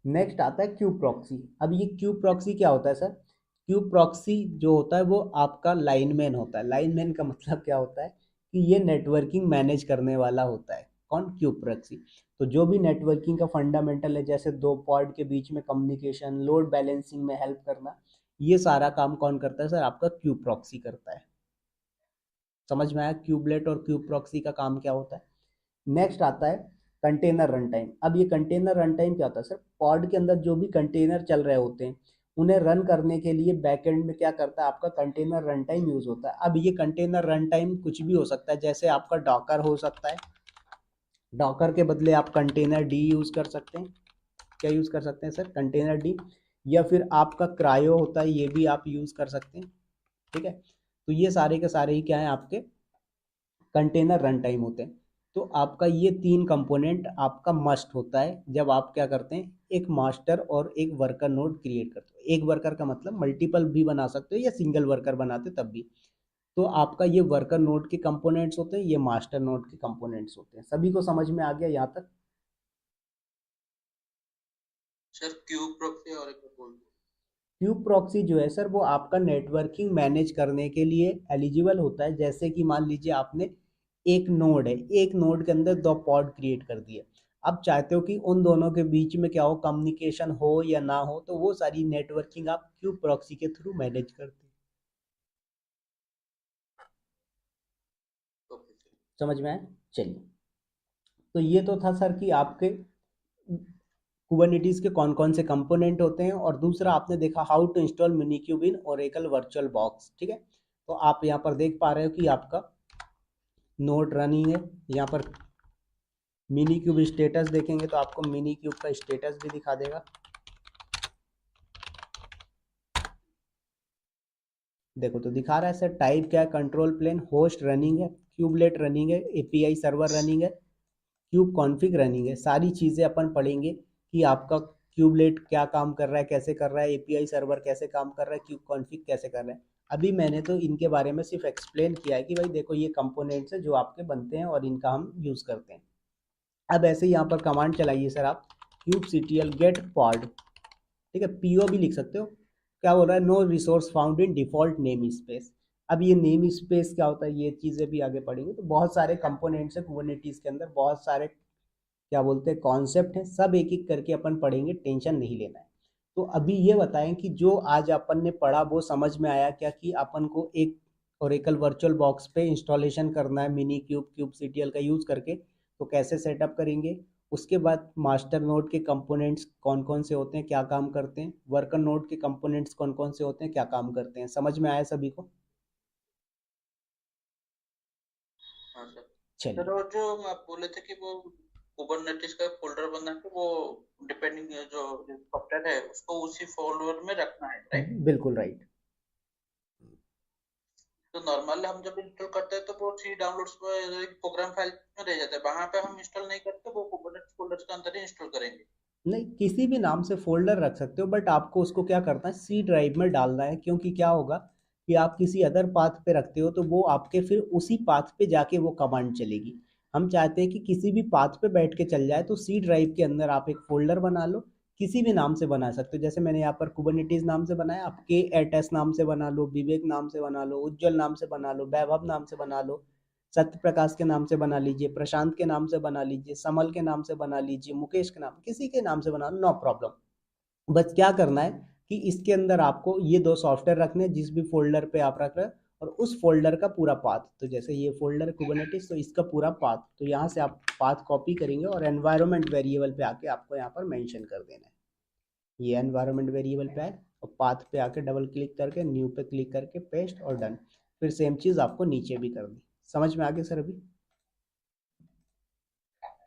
नेक्स्ट आता है क्यूब प्रॉक्सी। अब ये क्यूब प्रॉक्सी क्या होता है सर, क्यूब प्रॉक्सी जो होता है वो आपका लाइनमैन होता है। लाइनमैन का मतलब क्या होता है कि ये नेटवर्किंग मैनेज करने वाला होता है। कौन? Cube proxy. तो जो भी नेटवर्किंग का फंडामेंटल है, जैसे 2 पॉड के बीच में कम्युनिकेशन, लोड बैलेंसिंग में हेल्प करना, ये सारा काम कौन करता है सर, आपका क्यूब प्रॉक्सी करता है। समझ में आया क्यूबलेट और क्यूब प्रॉक्सी का काम क्या होता है? नेक्स्ट आता है कंटेनर रन टाइम। अब ये कंटेनर रन टाइम क्या होता है सर, पॉड के अंदर जो भी कंटेनर चल रहे होते हैं उन्हें रन करने के लिए बैकएंड में क्या करता है, आपका कंटेनर रन टाइम यूज होता है। अब ये कंटेनर रन टाइम कुछ भी हो सकता है, जैसे आपका डॉकर हो सकता है, डॉकर के बदले आप कंटेनर डी यूज कर सकते हैं। क्या यूज कर सकते हैं सर, कंटेनर डी, या फिर आपका क्रायो होता है, ये भी आप यूज कर सकते हैं। ठीक है, तो ये सारे के सारे ही क्या है, आपके कंटेनर रन टाइम होते हैं। तो आपका ये तीन कंपोनेंट आपका मस्ट होता है जब आप क्या करते हैं, एक मास्टर और एक वर्कर नोड क्रिएट करते हो। एक वर्कर का मतलब मल्टीपल भी बना सकते हो या सिंगल वर्कर बनाते तब भी। तो आपका ये वर्कर नोड के कंपोनेंट्स होते हैं, ये मास्टर नोड के कंपोनेंट्स होते हैं। सभी को समझ में आ गया यहाँ तक? सर क्यूब प्रॉक्सी और एक बोल दो। क्यूब प्रॉक्सी जो है सर, वो आपका नेटवर्किंग मैनेज करने के लिए एलिजिबल होता है। जैसे कि मान लीजिए आपने एक नोड है, एक नोड के अंदर दो पॉड क्रिएट कर दिए, आप चाहते हो कि उन दोनों के बीच में क्या हो, कम्युनिकेशन हो या ना हो, तो वो सारी नेटवर्किंग आप क्यूब प्रॉक्सी के थ्रू मैनेज करते हैं। Okay sir. समझ में आया? चलिए, तो ये तो था सर कि आपके कुबरनेटिस के कौन कौन से कंपोनेंट होते हैं, और दूसरा आपने देखा how to install minikube in Oracle virtual box. ठीक है, तो आप यहाँ पर देख पा रहे हो कि आपका नोड रनिंग है। यहाँ पर मिनी क्यूब स्टेटस देखेंगे तो आपको मिनी क्यूब का स्टेटस भी दिखा देगा। देखो तो दिखा रहा है सर, टाइप क्या है, कंट्रोल प्लेन, होस्ट रनिंग है, क्यूबलेट रनिंग है, एपीआई सर्वर रनिंग है, क्यूब कॉन्फ़िग रनिंग है। सारी चीज़ें अपन पढ़ेंगे कि आपका क्यूबलेट क्या काम कर रहा है, कैसे कर रहा है, एपीआई सर्वर कैसे काम कर रहा है, क्यूब कॉन्फ़िग कैसे कर रहा है। अभी मैंने तो इनके बारे में सिर्फ एक्सप्लेन किया है कि भाई देखो ये कंपोनेंट्स है जो आपके बनते हैं और इनका हम यूज़ करते हैं। अब ऐसे ही यहाँ पर कमांड चलाइए सर आप, kubectl get pod। ठीक है, पीओ भी लिख सकते हो। क्या बोल रहा है, no resource found in default namespace. अब ये नेम स्पेस क्या होता है, ये चीज़ें भी आगे पढ़ेंगे। तो बहुत सारे कंपोनेंट्स है कुबरनेटिस के अंदर, बहुत सारे क्या बोलते हैं कॉन्सेप्ट हैं, सब एक एक करके अपन पढ़ेंगे, टेंशन नहीं लेना है। तो अभी ये बताएं कि जो आज अपन ने पढ़ा वो समझ में आया क्या, कि अपन को एक ओरेकल वर्चुअल बॉक्स पे इंस्टॉलेशन करना है मिनी क्यूब kubectl का यूज़ करके, तो कैसे सेटअप करेंगे। उसके बाद मास्टर नोड के कंपोनेंट्स कौन कौन से होते हैं, क्या काम करते हैं, वर्कर नोड के कंपोनेंट्स कौन कौन से होते हैं, क्या काम करते हैं। समझ में आया सभी को? हाँ सर। चलिए, सर और जो आप बोले थे कि वो कुबरनेटिस का फोल्डर बना के वो डिपेंडिंग जो सॉफ्टवेयर है उसको उसी फोल्डर में रखना है, राइट? बिल्कुल राइट। तो नॉर्मल हम जब इंस्टॉल करते हैं तो वो सी डाउनलोड्स में एक प्रोग्राम फाइल में रह जाता है, वहां पे हम इंस्टॉल नहीं करते, वो कुबरनेटिस फोल्डर के अंदर ही इंस्टॉल करेंगे। नहीं, किसी भी नाम से फोल्डर रख सकते हो, बट आपको उसको क्या करना है, सी ड्राइव में डालना है। क्योंकि क्या होगा कि आप किसी अदर पाथ पे रखते हो तो वो आपके फिर उसी पाथ पे जाके वो कमांड चलेगी। हम चाहते हैं कि किसी भी पाथ पे बैठ के चल जाए, तो सी ड्राइव के अंदर आप एक फोल्डर बना लो। किसी भी नाम से बना सकते हो, जैसे मैंने यहाँ पर कुबरनेटिस नाम से बनाया, आप के एटस नाम से बना लो, विवेक नाम से बना लो, उज्जवल नाम से बना लो, वैभव नाम से बना लो, सत्य प्रकाश के नाम से बना लीजिए, प्रशांत के नाम से बना लीजिए, समल के नाम से बना लीजिए, मुकेश के नाम, किसी के नाम से बना लो, नो प्रॉब्लम। बस क्या करना है कि इसके अंदर आपको ये दो सॉफ्टवेयर रखने हैं, जिस भी फोल्डर पे आप रख रहे हैं, और उस फोल्डर का पूरा पाथ। तो जैसे ये फोल्डर कुबरनेटिस, तो इसका पूरा पाथ, तो यहाँ से आप पाथ कॉपी करेंगे और एनवायरनमेंट वेरिएबल पे आके आपको यहाँ पर मेंशन कर देना है। ये एनवायरनमेंट वेरिएबल पे आए और पाथ पे आके डबल क्लिक करके न्यू पे क्लिक करके पेस्ट और डन। फिर सेम चीज़ आपको नीचे भी कर दी। समझ में आ गया सर अभी?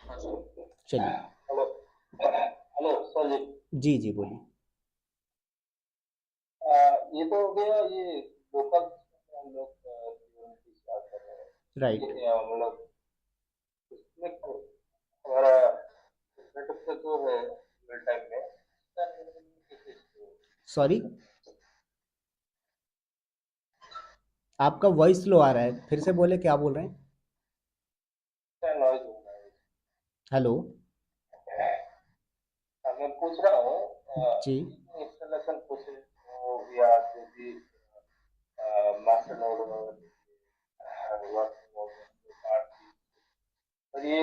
हाँ सर। चलिए, हेलो हेलो सर जी। जी बोलिए। ये तो हो गया ये लोकल हम लोग की स्टार्ट कर रहे हैं। राइट, ये मतलब इसमें हमारा सेटअप का जो है रियल टाइम में सॉरी आपका वॉइस स्लो आ रहा है, फिर से बोले, क्या बोल रहे हैं? नॉइज हो रहा है। हेलो। मैं पूछ रहा हूँ जी, इंस्टॉलेशन प्रोसेस हो या जो भी मास्टर नोड वर्क और ये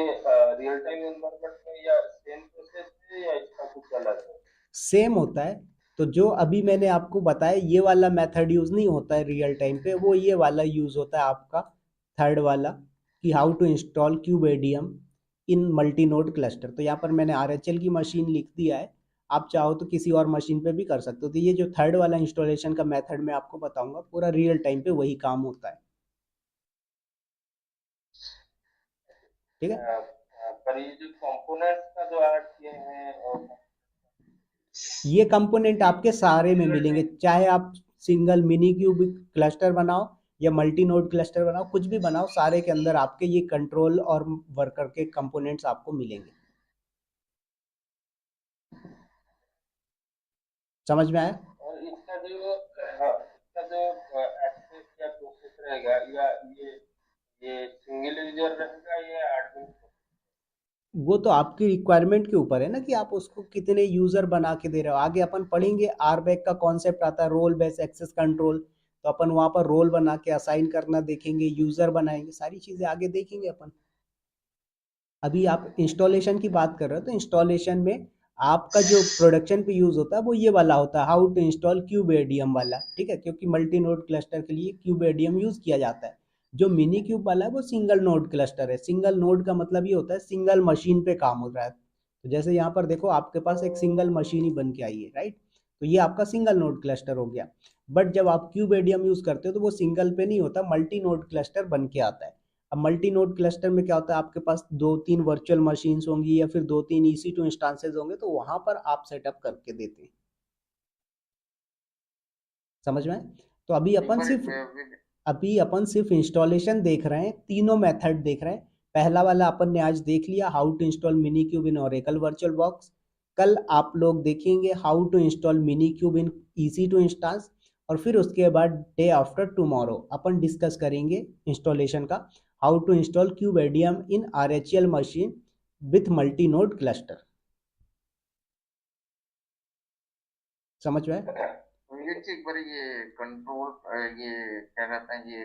रियल टाइम एनवायरनमेंट में या सेम प्रोसेस है या इसका कुछ अलग है? सेम होता है। तो जो अभी मैंने आपको बताया, ये वाला मेथड यूज़ नहीं होता है रियल टाइम पे, वो ये वाला यूज़ होता है आपका थर्ड वाला, कि how to install kubeadm in multi node cluster. तो यहाँ पर मैंने RHL की मशीन लिख दिया है, आप चाहो तो किसी और मशीन पे भी कर सकते हो। तो ये जो थर्ड वाला इंस्टॉलेशन का मेथड मैं आपको बताऊंगा, पूरा रियल टाइम पे वही काम होता है, ठीक है। पर ये जो कंपोनेंट्स का जो ऐड किए हैं और ये कंपोनेंट आपके सारे में मिलेंगे, चाहे आप सिंगल मिनी क्यूब क्लस्टर बनाओ या मल्टी नोड क्लस्टर बनाओ, कुछ भी बनाओ, सारे के अंदर आपके ये कंट्रोल और वर्कर के कंपोनेंट्स आपको मिलेंगे। समझ में आया? और इसका जो हाँ, इसका जो एक्सेस या प्रोसेस रहेगा या ये सिंगल यूजर रहेगा या एडमिन। वो तो आपकी रिक्वायरमेंट के ऊपर है ना, कि आप उसको कितने यूजर बना के दे रहे हो। आगे अपन पढ़ेंगे, आरबैक का कॉन्सेप्ट आता है, रोल बेस्ड एक्सेस कंट्रोल। तो अपन वहां पर रोल बना के असाइन करना देखेंगे, यूजर बनाएंगे, सारी चीजें आगे देखेंगे अपन। अभी आप इंस्टॉलेशन की बात कर रहे हो, तो इंस्टॉलेशन में आपका जो प्रोडक्शन पे यूज होता है वो ये वाला होता है, how to install kubeadm वाला, ठीक है, क्योंकि मल्टी नोड क्लस्टर के लिए क्यूब एडीएम यूज किया जाता है। जो मिनी क्यूब वाला है वो सिंगल नोड क्लस्टर है। सिंगल नोड का मतलब ये होता है सिंगल मशीन पे काम हो रहा है। तो जैसे यहाँ पर देखो, आपके पास एक सिंगल मशीन ही बन के आई है, राइट, तो ये आपका सिंगल नोड क्लस्टर हो गया। बट जब आप क्यूब एडीएम यूज करते हो तो वो सिंगल पे नहीं होता, मल्टी नोड क्लस्टर बन के आता है। अब मल्टी नोड क्लस्टर में क्या होता है, आपके पास 2-3 वर्चुअल मशीन्स होंगी या फिर 2-3 EC2 इंस्टांसेस होंगे, तो वहां पर आप सेटअप करके देते हैं। समझ में आए? तो एक बार अभी अपन सिर्फ इंस्टॉलेशन देख रहे हैं, तीनों मेथड देख रहे हैं। पहला वाला अपन ने आज देख लिया, how to install minikube in Oracle virtual box. कल आप लोग देखेंगे how to install minikube in EC2 instance. और फिर उसके बाद डे आफ्टर टुमारो अपन डिस्कस करेंगे इंस्टॉलेशन का, how to install kubeadm in RHL machine with multi node cluster. समझ में आए? एक बार ये कंट्रोल, ये क्या कहते हैं, ये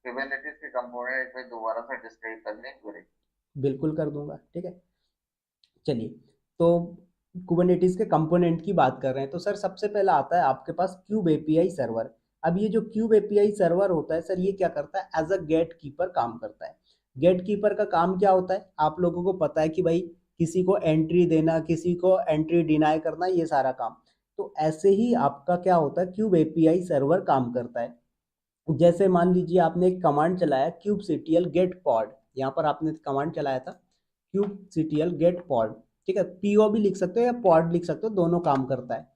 कुबरनेटिस के कंपोनेंट एक बार दोबारा से डिस्क्राइब कर लें एक बार। बिल्कुल कर दूंगा, ठीक है। चलिए, तो कुबरनेटिस के कंपोनेंट की बात कर रहे हैं, तो सर सबसे पहला आता है आपके पास क्यूब एपीआई सर्वर। अब ये जो क्यूब एपीआई सर्वर होता है सर, ये क्या करता है, एज अ गेट कीपर काम करता है। गेट कीपर का काम क्या होता है, आप लोगों को पता है कि भाई किसी को एंट्री देना, किसी को एंट्री डिनाई करना, ये सारा काम। तो ऐसे ही आपका क्या होता है, क्यूब एपीआई सर्वर काम करता है। जैसे मान लीजिए आपने एक कमांड चलाया, kubectl गेट पॉड, यहाँ पर आपने कमांड चलाया था kubectl गेट पॉड, ठीक है, पीओ भी लिख सकते हो या पॉड लिख सकते हो, दोनों काम करता है।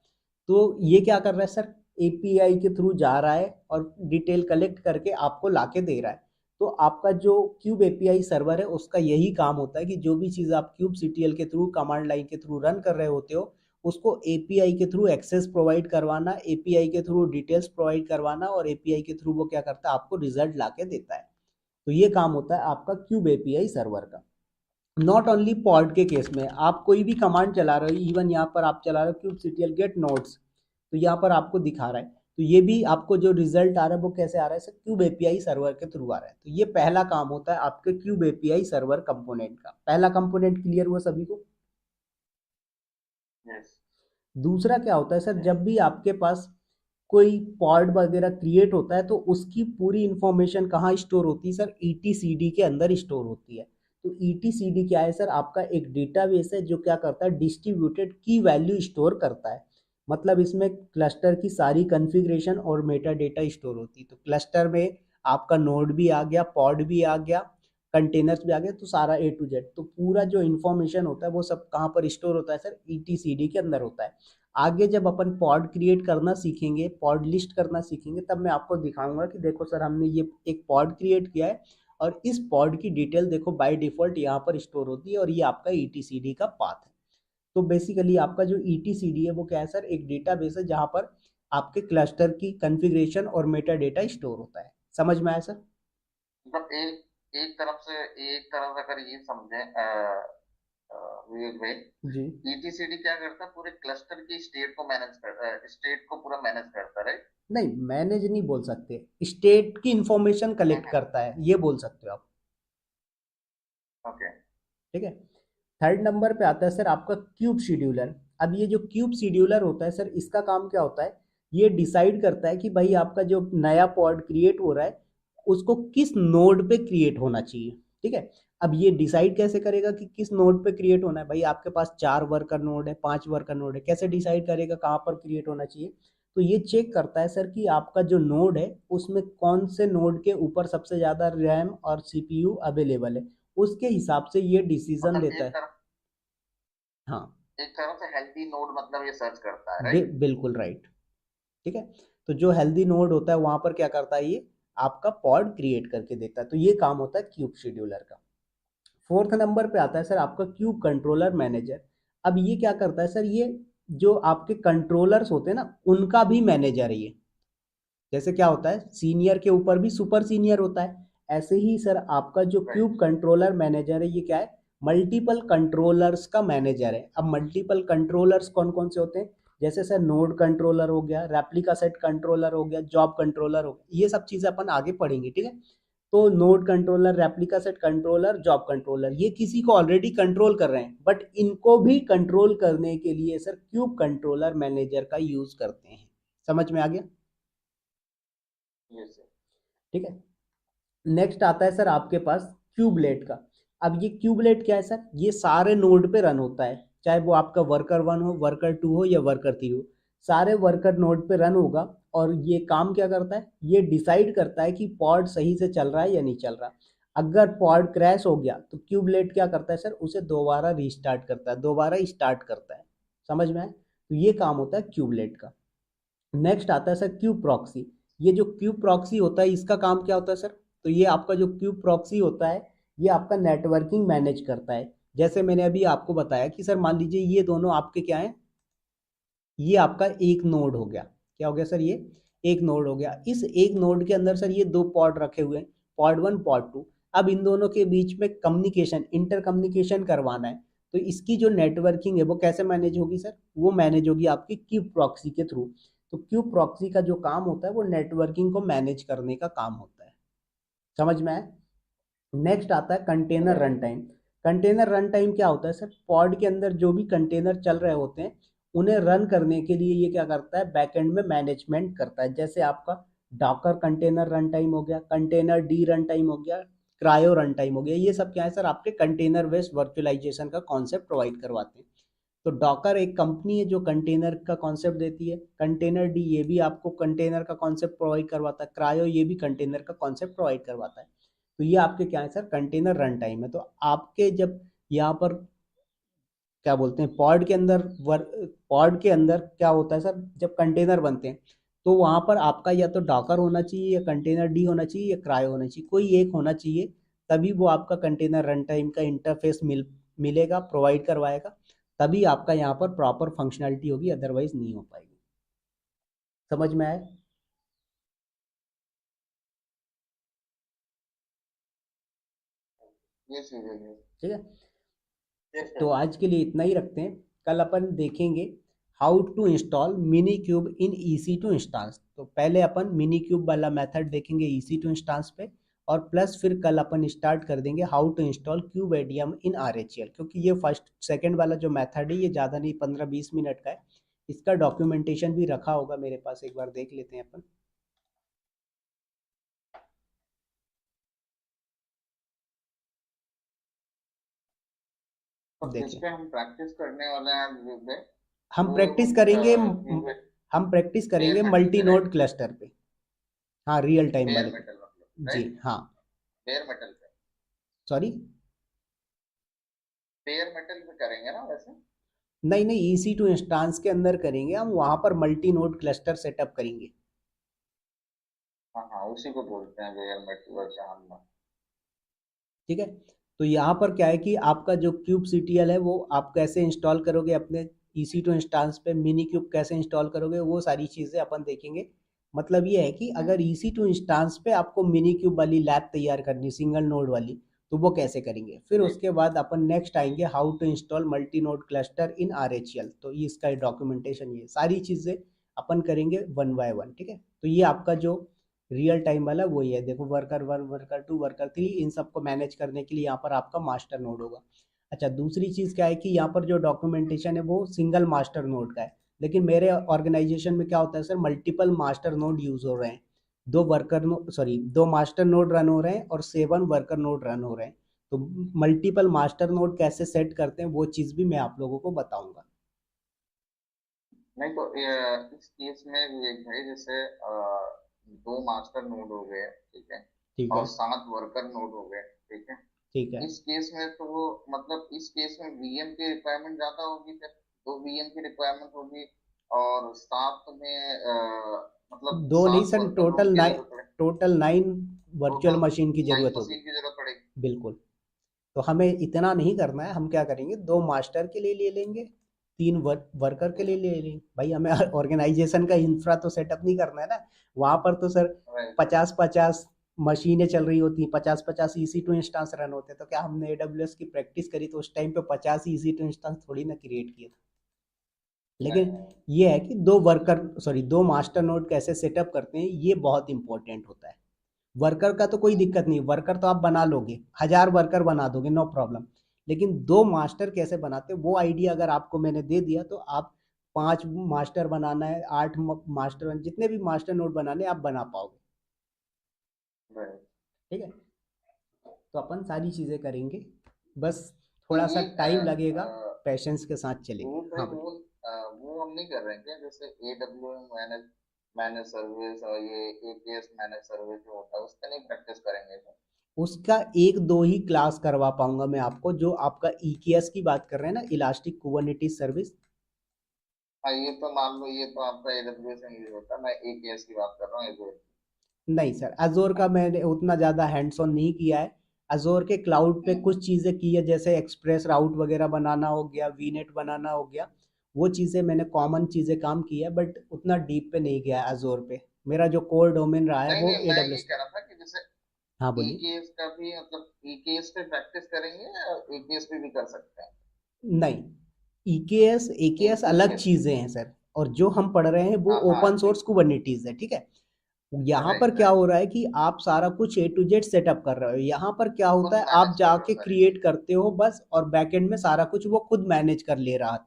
तो ये क्या कर रहा है सर, एपीआई के थ्रू जा रहा है और डिटेल कलेक्ट करके आपको लाके दे रहा है। तो आपका जो क्यूब एपीआई सर्वर है उसका यही काम होता है कि जो भी चीज़ आप kubectl के थ्रू, कमांड लाइन के थ्रू रन कर रहे होते हो, उसको एपीआई के थ्रू एक्सेस प्रोवाइड करवाना, एपीआई के थ्रू डिटेल्स प्रोवाइड करवाना, और एपीआई के थ्रू वो क्या करता है, आपको रिजल्ट लाके देता है। तो ये काम होता है आपका क्यूब एपीआई सर्वर का। नॉट ओनली पॉड के केस में, आप कोई भी कमांड चला रहे हो, इवन यहाँ पर आप चला रहे हो kubectl गेट नोड्स, तो यहाँ पर आपको दिखा रहा है, तो ये भी आपको जो रिजल्ट आ रहा है वो कैसे आ रहा है सर, क्यूब एपीआई सर्वर के थ्रू आ रहा है। तो ये पहला काम होता है आपके क्यूब एपीआई सर्वर कंपोनेंट का। पहला कंपोनेंट क्लियर हुआ सभी को? यस। दूसरा क्या होता है सर, जब भी आपके पास कोई पॉड वगैरह क्रिएट होता है तो उसकी पूरी इंफॉर्मेशन कहाँ स्टोर होती है सर, ETCD के अंदर स्टोर होती है। तो ETCD क्या है सर, आपका एक डेटाबेस है जो क्या करता है, डिस्ट्रीब्यूटेड की वैल्यू स्टोर करता है। मतलब इसमें क्लस्टर की सारी कॉन्फ़िगरेशन और मेटा डेटा स्टोर होती है। तो क्लस्टर में आपका नोड भी आ गया, पॉड भी आ गया, कंटेनर्स भी आ गए, तो सारा A to Z, तो पूरा जो इन्फॉर्मेशन होता है वो सब कहाँ पर स्टोर होता है सर, ETCD के अंदर होता है। आगे जब अपन पॉड क्रिएट करना सीखेंगे, पॉड लिस्ट करना सीखेंगे, तब मैं आपको दिखाऊंगा कि देखो सर हमने ये एक पॉड क्रिएट किया है और इस पॉड की डिटेल देखो बाय डिफॉल्ट यहाँ पर स्टोर होती है और ये आपका ETCD का पाथ है। तो बेसिकली आपका जो ETCD है वो क्या है सर, एक डेटाबेस है जहाँ पर आपके क्लस्टर की कॉन्फ़िगरेशन और मेटा डेटा स्टोर होता है। समझ में आया सर? मतलब एक तरफ से अगर ये समझे विवेक भाई, जी ईटीसीडी क्या करता है, पूरे क्लस्टर की स्टेट को मैनेज करता है, स्टेट को पूरा मैनेज करता है, राइट? नहीं, मैनेज नहीं बोल सकते, स्टेट की इंफॉर्मेशन कलेक्ट करता है, ये बोल सकते हो आप, ओके। ठीक है। थर्ड नंबर पे आता है सर आपका क्यूब शेड्यूलर। अब ये जो क्यूब शेड्यूलर होता है सर, इसका काम क्या होता है, ये डिसाइड करता है कि भाई आपका जो नया पॉड क्रिएट हो रहा है उसको किस नोड पे क्रिएट होना चाहिए। ठीक है। अब ये डिसाइड कैसे करेगा कि किस नोड पे क्रिएट होना है? भाई आपके पास 4 वर्कर नोड है, 5 वर्कर नोड है, कैसे डिसाइड करेगा कहाँ पर क्रिएट होना चाहिए? तो ये चेक करता है सर कि आपका जो नोड है उसमें कौन से नोड के ऊपर सबसे ज़्यादा रैम और सीपीयू अवेलेबल है, उसके हिसाब से ये डिसीजन मतलब लेता है। हाँ, एक तरह से हेल्दी नोड मतलब ये सर्च करता है, राइट? बिल्कुल राइट। ठीक है। तो जो हेल्दी नोड होता है वहां पर क्या करता है, ये आपका पॉड क्रिएट करके देता है। तो ये काम होता है क्यूब शेड्यूलर का। फोर्थ नंबर पे आता है सर आपका क्यूब कंट्रोलर मैनेजर। अब ये क्या करता है सर, ये जो आपके कंट्रोलर्स होते हैं ना उनका भी मैनेजर है ये। जैसे क्या होता है, सीनियर के ऊपर भी सुपर सीनियर होता है, ऐसे ही सर आपका जो क्यूब राइट। कंट्रोलर मैनेजर है ये क्या है, मल्टीपल कंट्रोलर्स का मैनेजर है। अब मल्टीपल कंट्रोलर्स कौन कौन से होते हैं? जैसे सर नोड कंट्रोलर हो गया, रेप्लिका सेट कंट्रोलर हो गया, जॉब कंट्रोलर हो गया, ये सब चीजें अपन आगे पढ़ेंगे, ठीक है। तो node controller, replica set controller, job controller, ये किसी को ऑलरेडी कंट्रोल कर रहे हैं, बट इनको भी कंट्रोल करने के लिए सर क्यूब कंट्रोलर मैनेजर का यूज करते हैं। समझ में आ गया? Yes sir. ठीक है। नेक्स्ट आता है सर आपके पास क्यूबलेट का। अब ये क्यूबलेट क्या है सर, ये सारे नोड पे रन होता है, चाहे वो आपका वर्कर 1 हो, वर्कर 2 हो या वर्कर 3 हो, सारे वर्कर नोड पे रन होगा। और ये काम क्या करता है, ये डिसाइड करता है कि पॉड सही से चल रहा है या नहीं चल रहा। अगर पॉड क्रैश हो गया तो क्यूबलेट क्या करता है सर, उसे दोबारा रीस्टार्ट करता है, दोबारा स्टार्ट करता है। समझ में आए? तो ये काम होता है क्यूबलेट का। नेक्स्ट आता है सर क्यूब प्रॉक्सी। ये जो क्यूब प्रॉक्सी होता है इसका काम क्या होता है सर, तो ये आपका जो क्यूब प्रॉक्सी होता है ये आपका नेटवर्किंग मैनेज करता है। जैसे मैंने अभी आपको बताया कि सर मान लीजिए ये दोनों आपके क्या हैं, ये आपका एक नोड हो गया। क्या हो गया सर, ये एक नोड हो गया। इस एक नोड के अंदर सर ये दो पॉड रखे हुए हैं, पॉड 1 पॉड 2। अब इन दोनों के बीच में कम्युनिकेशन, इंटर कम्युनिकेशन करवाना है। तो इसकी जो नेटवर्किंग है वो कैसे मैनेज होगी सर, वो मैनेज होगी आपकी क्यूब प्रॉक्सी के थ्रू। तो क्यूब प्रॉक्सी का जो काम होता है वो नेटवर्किंग को मैनेज करने का काम होता है। समझ में आया? नेक्स्ट आता है container run time. Container run time क्या होता है सर, पॉड के अंदर जो भी कंटेनर चल रहे होते हैं उन्हें रन करने के लिए ये क्या करता है, बैकएंड में मैनेजमेंट करता है। जैसे आपका डॉकर कंटेनर रन टाइम हो गया, कंटेनर डी रन टाइम हो गया, क्रायो रन टाइम हो गया, ये सब क्या है सर, आपके कंटेनर बेस्ड वर्चुअलाइजेशन का कॉन्सेप्ट प्रोवाइड करवाते हैं। तो डॉकर एक कंपनी है जो कंटेनर का कॉन्सेप्ट देती है, कंटेनर डी ये भी आपको कंटेनर का कॉन्सेप्ट प्रोवाइड करवाता है, क्रायो ये भी कंटेनर का कॉन्सेप्ट प्रोवाइड करवाता है। तो ये आपके क्या है सर, कंटेनर रन टाइम है। तो आपके जब यहाँ पर क्या बोलते हैं, पॉड के अंदर क्या होता है सर, जब कंटेनर बनते हैं तो वहाँ पर आपका या तो डॉकर होना चाहिए या कंटेनर डी होना चाहिए या क्रायो होना चाहिए, कोई एक होना चाहिए। तभी वो आपका कंटेनर रन टाइम का इंटरफेस मिलेगा, प्रोवाइड करवाएगा। तभी आपका यहाँ पर प्रॉपर फंक्शनैलिटी होगी, अदरवाइज नहीं हो पाएगी। समझ में आया? ये चीज है ये। ठीक है। यस तो सर। आज के लिए इतना ही रखते हैं। कल अपन देखेंगे how to install minikube in EC2 instance. तो पहले अपन मिनी क्यूब वाला मेथड देखेंगे EC2 इंस्टांस पे, और प्लस फिर कल अपन स्टार्ट कर देंगे how to install kubeadm in RHEL। क्योंकि ये फर्स्ट सेकंड वाला जो मेथड है ये ज़्यादा नहीं, 15-20 मिनट का है। इसका डॉक्यूमेंटेशन भी रखा होगा मेरे पास, एक बार देख लेते हैं अपन। तो इस देखिए पे हम प्रैक्टिस करने वाले हैं पे, हम वो प्रैक्टिस करेंगे, बेयर हम प्रैक्टिस करेंगे मेटल मल्टी पे, नोड राइट? क्लस्टर पे। हाँ, रियल टाइम बेयर वाले पे। मेटल मतलब, जी राइट? हाँ। बेयर मेटल पे, सॉरी, बेयर मेटल पे करेंगे ना वैसे? नहीं नहीं, EC2 इंस्टांस के अंदर करेंगे हम, वहां पर मल्टी नोड क्लस्टर सेटअप करेंगे। हाँ हाँ, उसी को बोलते हैं बेयर मेटल। अच्छा हम। ठीक है। तो यहाँ पर क्या है कि आपका जो क्यूब CTL है वो आप कैसे इंस्टॉल करोगे अपने EC2 इंस्टांस पे, मिनी क्यूब कैसे इंस्टॉल करोगे, वो सारी चीज़ें अपन देखेंगे। मतलब ये है कि अगर EC2 इंस्टांस पे आपको मिनी क्यूब वाली लैब तैयार करनी, सिंगल नोड वाली, तो वो कैसे करेंगे। फिर जी। उसके बाद अपन नेक्स्ट आएंगे how to install multi node cluster in RHEL। तो ये इसका डॉक्यूमेंटेशन, ये सारी चीज़ें अपन करेंगे 1 बाय 1। ठीक है। तो ये आपका जो रियल टाइम वाला वही है, देखो वर्कर 1, वर्कर 2, वर्कर 3, इन सबको मैनेज करने के लिए यहाँ पर आपका मास्टर नोड होगा। अच्छा, दूसरी चीज़ क्या है कि यहाँ पर जो डॉक्यूमेंटेशन है वो सिंगल मास्टर नोड का है, लेकिन मेरे ऑर्गेनाइजेशन में क्या होता है sir, multiple master node use हो रहे हैं। 2 मास्टर नोड रन हो रहे हैं और 7 वर्कर नोड रन हो रहे हैं। तो मल्टीपल मास्टर नोड कैसे सेट करते हैं वो चीज़ भी मैं आप लोगों को बताऊंगा। नहीं तो इस केस में विवेक भाई जैसे 2 मास्टर नोड हो गए, ठीक है, ठीक और है। 7 वर्कर नोड हो गए, ठीक है। ठीक है। इस केस में तो वो मतलब इस केस में वीएम की रिक्वायरमेंट ज्यादा होगी, फिर 2 वीएम की रिक्वायरमेंट होगी, और साथ में मतलब दो नहीं सात सर, वर्कर नोड की जरूरत पड़े, टोटल 9 वर्चुअल टोटल मशीन की 9 जरूरत होगी। मशीन की जरूरत पड़ेगी। बिल्कुल। तो हमें इतना नहीं करना है, हम क्या करेंगे 2 मास्टर के लिए ले लेंगे, 3 वर्कर के लिए ले लेंगे। भाई हमें ऑर्गेनाइजेशन का इंफ्रा तो सेटअप नहीं करना है ना। वहां पर तो सर राइट। 50-50 मशीनें चल रही होती, 50-50 EC2 इंस्टांस रन होते, तो क्या हमने AWS की प्रैक्टिस करी तो उस टाइम पे 50 EC2 इंस्टांस थोड़ी ना क्रिएट किए थे। लेकिन ये है कि 2 मास्टर नोड कैसे सेटअप करते हैं ये बहुत इंपॉर्टेंट होता है। वर्कर का तो कोई दिक्कत नहीं, वर्कर तो आप बना लोगे, 1000 वर्कर बना दोगे, नो प्रॉब्लम। लेकिन 2 मास्टर कैसे बनाते हैं वो आइडिया अगर आपको मैंने दे दिया तो आप 5 मास्टर बनाना है, 8 मास्टर, जितने भी मास्टर नोड बनाने आप बना पाओगे। राइट। ठीक है। तो अपन सारी चीजें करेंगे, बस तो थोड़ा सा ये टाइम लगेगा, पेशेंस के साथ चलेंगे। वो भाई हाँ भाई। वो हम नहीं कर रहे हैं क्या, जैसे AWS मैनेज मैनेज सर्विस और ये AKS मैनेज सर्विस जो होता है उसका नहीं प्रैक्टिस करेंगे क्या? उसका 1-2 ही क्लास करवा पाऊंगा मैं आपको, जो आपका EKS की बात कर रहे हैं ना, इलास्टिक कुबरनेटिस सर्विस। हाँ, ये तो मान लो ये तो आपका AWS में यूज होता है, मैं AKS की बात कर रहा हूँ AWS। नहीं सर, अजोर का मैंने उतना ज़्यादा हैंड्स ऑन नहीं किया है। अजोर के क्लाउड पे कुछ चीज़ें की है, जैसे एक्सप्रेस राउट वगैरह बनाना हो गया, वीनेट बनाना हो गया, वो चीज़ें मैंने कॉमन चीज़ें काम की है, बट उतना डीप पे नहीं गया है अजोर पे। मेरा जो कोर डोमेन रहा है नहीं वो नहीं, मैं ये AWS। कह रहा था कि जैसे हाँ बोलिए। EKS का भी मतलब EKS पे प्रैक्टिस करेंगे या AKS पे भी कर सकते हैं? नहीं, EKS AKS अलग EKS। चीज़ें हैं सर, और जो हम पढ़ रहे हैं वो हाँ हाँ, ओपन सोर्स ठीक। कुबरनेटिस है। ठीक है। यहाँ पर राइट क्या राइट। हो रहा है कि आप सारा कुछ A to Z सेटअप कर रहे हो, यहाँ पर क्या होता खुद है आप मैनेज कर रहे हो जाके सारी क्रिएट चीजें। करते हो बस, और बैकएंड में सारा कुछ वो खुद मैनेज कर ले रहा है।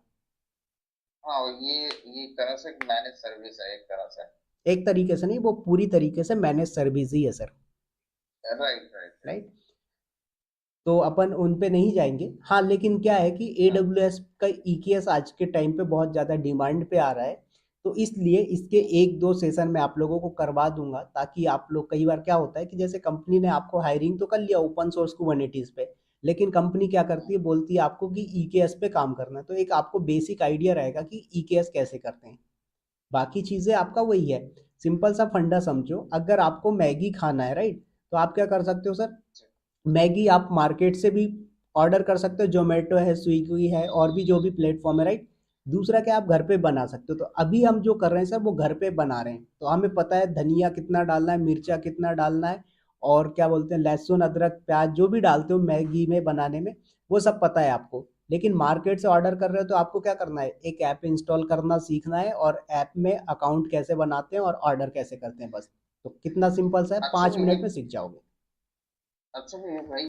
हाँ, और ये एक तरह से मैनेज सर्विस है, एक तरह से। एक तरीके से नहीं, वो पूरी तरीके से मैनेज सर्विस ही है सर। Right right. राइट। तो अपन उन पे नहीं जाएंगे। हाँ, लेकिन क्या है कि AWS का EKS आज के टाइम पे बहुत ज़्यादा डिमांड पे आ रहा है, तो इसलिए इसके 1-2 सेशन मैं आप लोगों को करवा दूंगा, ताकि आप लोग, कई बार क्या होता है कि जैसे कंपनी ने आपको हायरिंग तो कर लिया ओपन सोर्स कुबरनेटिस पे, लेकिन कंपनी क्या करती है, बोलती है आपको कि EKS पे काम करना है, तो एक आपको बेसिक आइडिया रहेगा कि EKS कैसे करते हैं। बाकी चीज़ें आपका वही है। सिंपल सा फंडा समझो, अगर आपको मैगी खाना है, राइट, तो आप क्या कर सकते हो सर, मैगी आप मार्केट से भी ऑर्डर कर सकते हो, जोमेटो है, स्विगी है, और भी जो भी प्लेटफॉर्म है, राइट। दूसरा क्या, आप घर पे बना सकते हो। तो अभी हम जो कर रहे हैं सर वो घर पे बना रहे हैं, तो हमें पता है धनिया कितना डालना है, मिर्चा कितना डालना है, और क्या बोलते हैं, लहसुन अदरक प्याज जो भी डालते हो मैगी में बनाने में, वो सब पता है आपको। लेकिन मार्केट से ऑर्डर कर रहे हो तो आपको क्या करना है, एक ऐप इंस्टॉल करना सीखना है, और ऐप में अकाउंट कैसे बनाते हैं और ऑर्डर कैसे करते हैं, बस। तो कितना सिंपल सा है, अच्छा 5 मिनट विवेक, में सीख जाओगे। अच्छा विवेक भाई,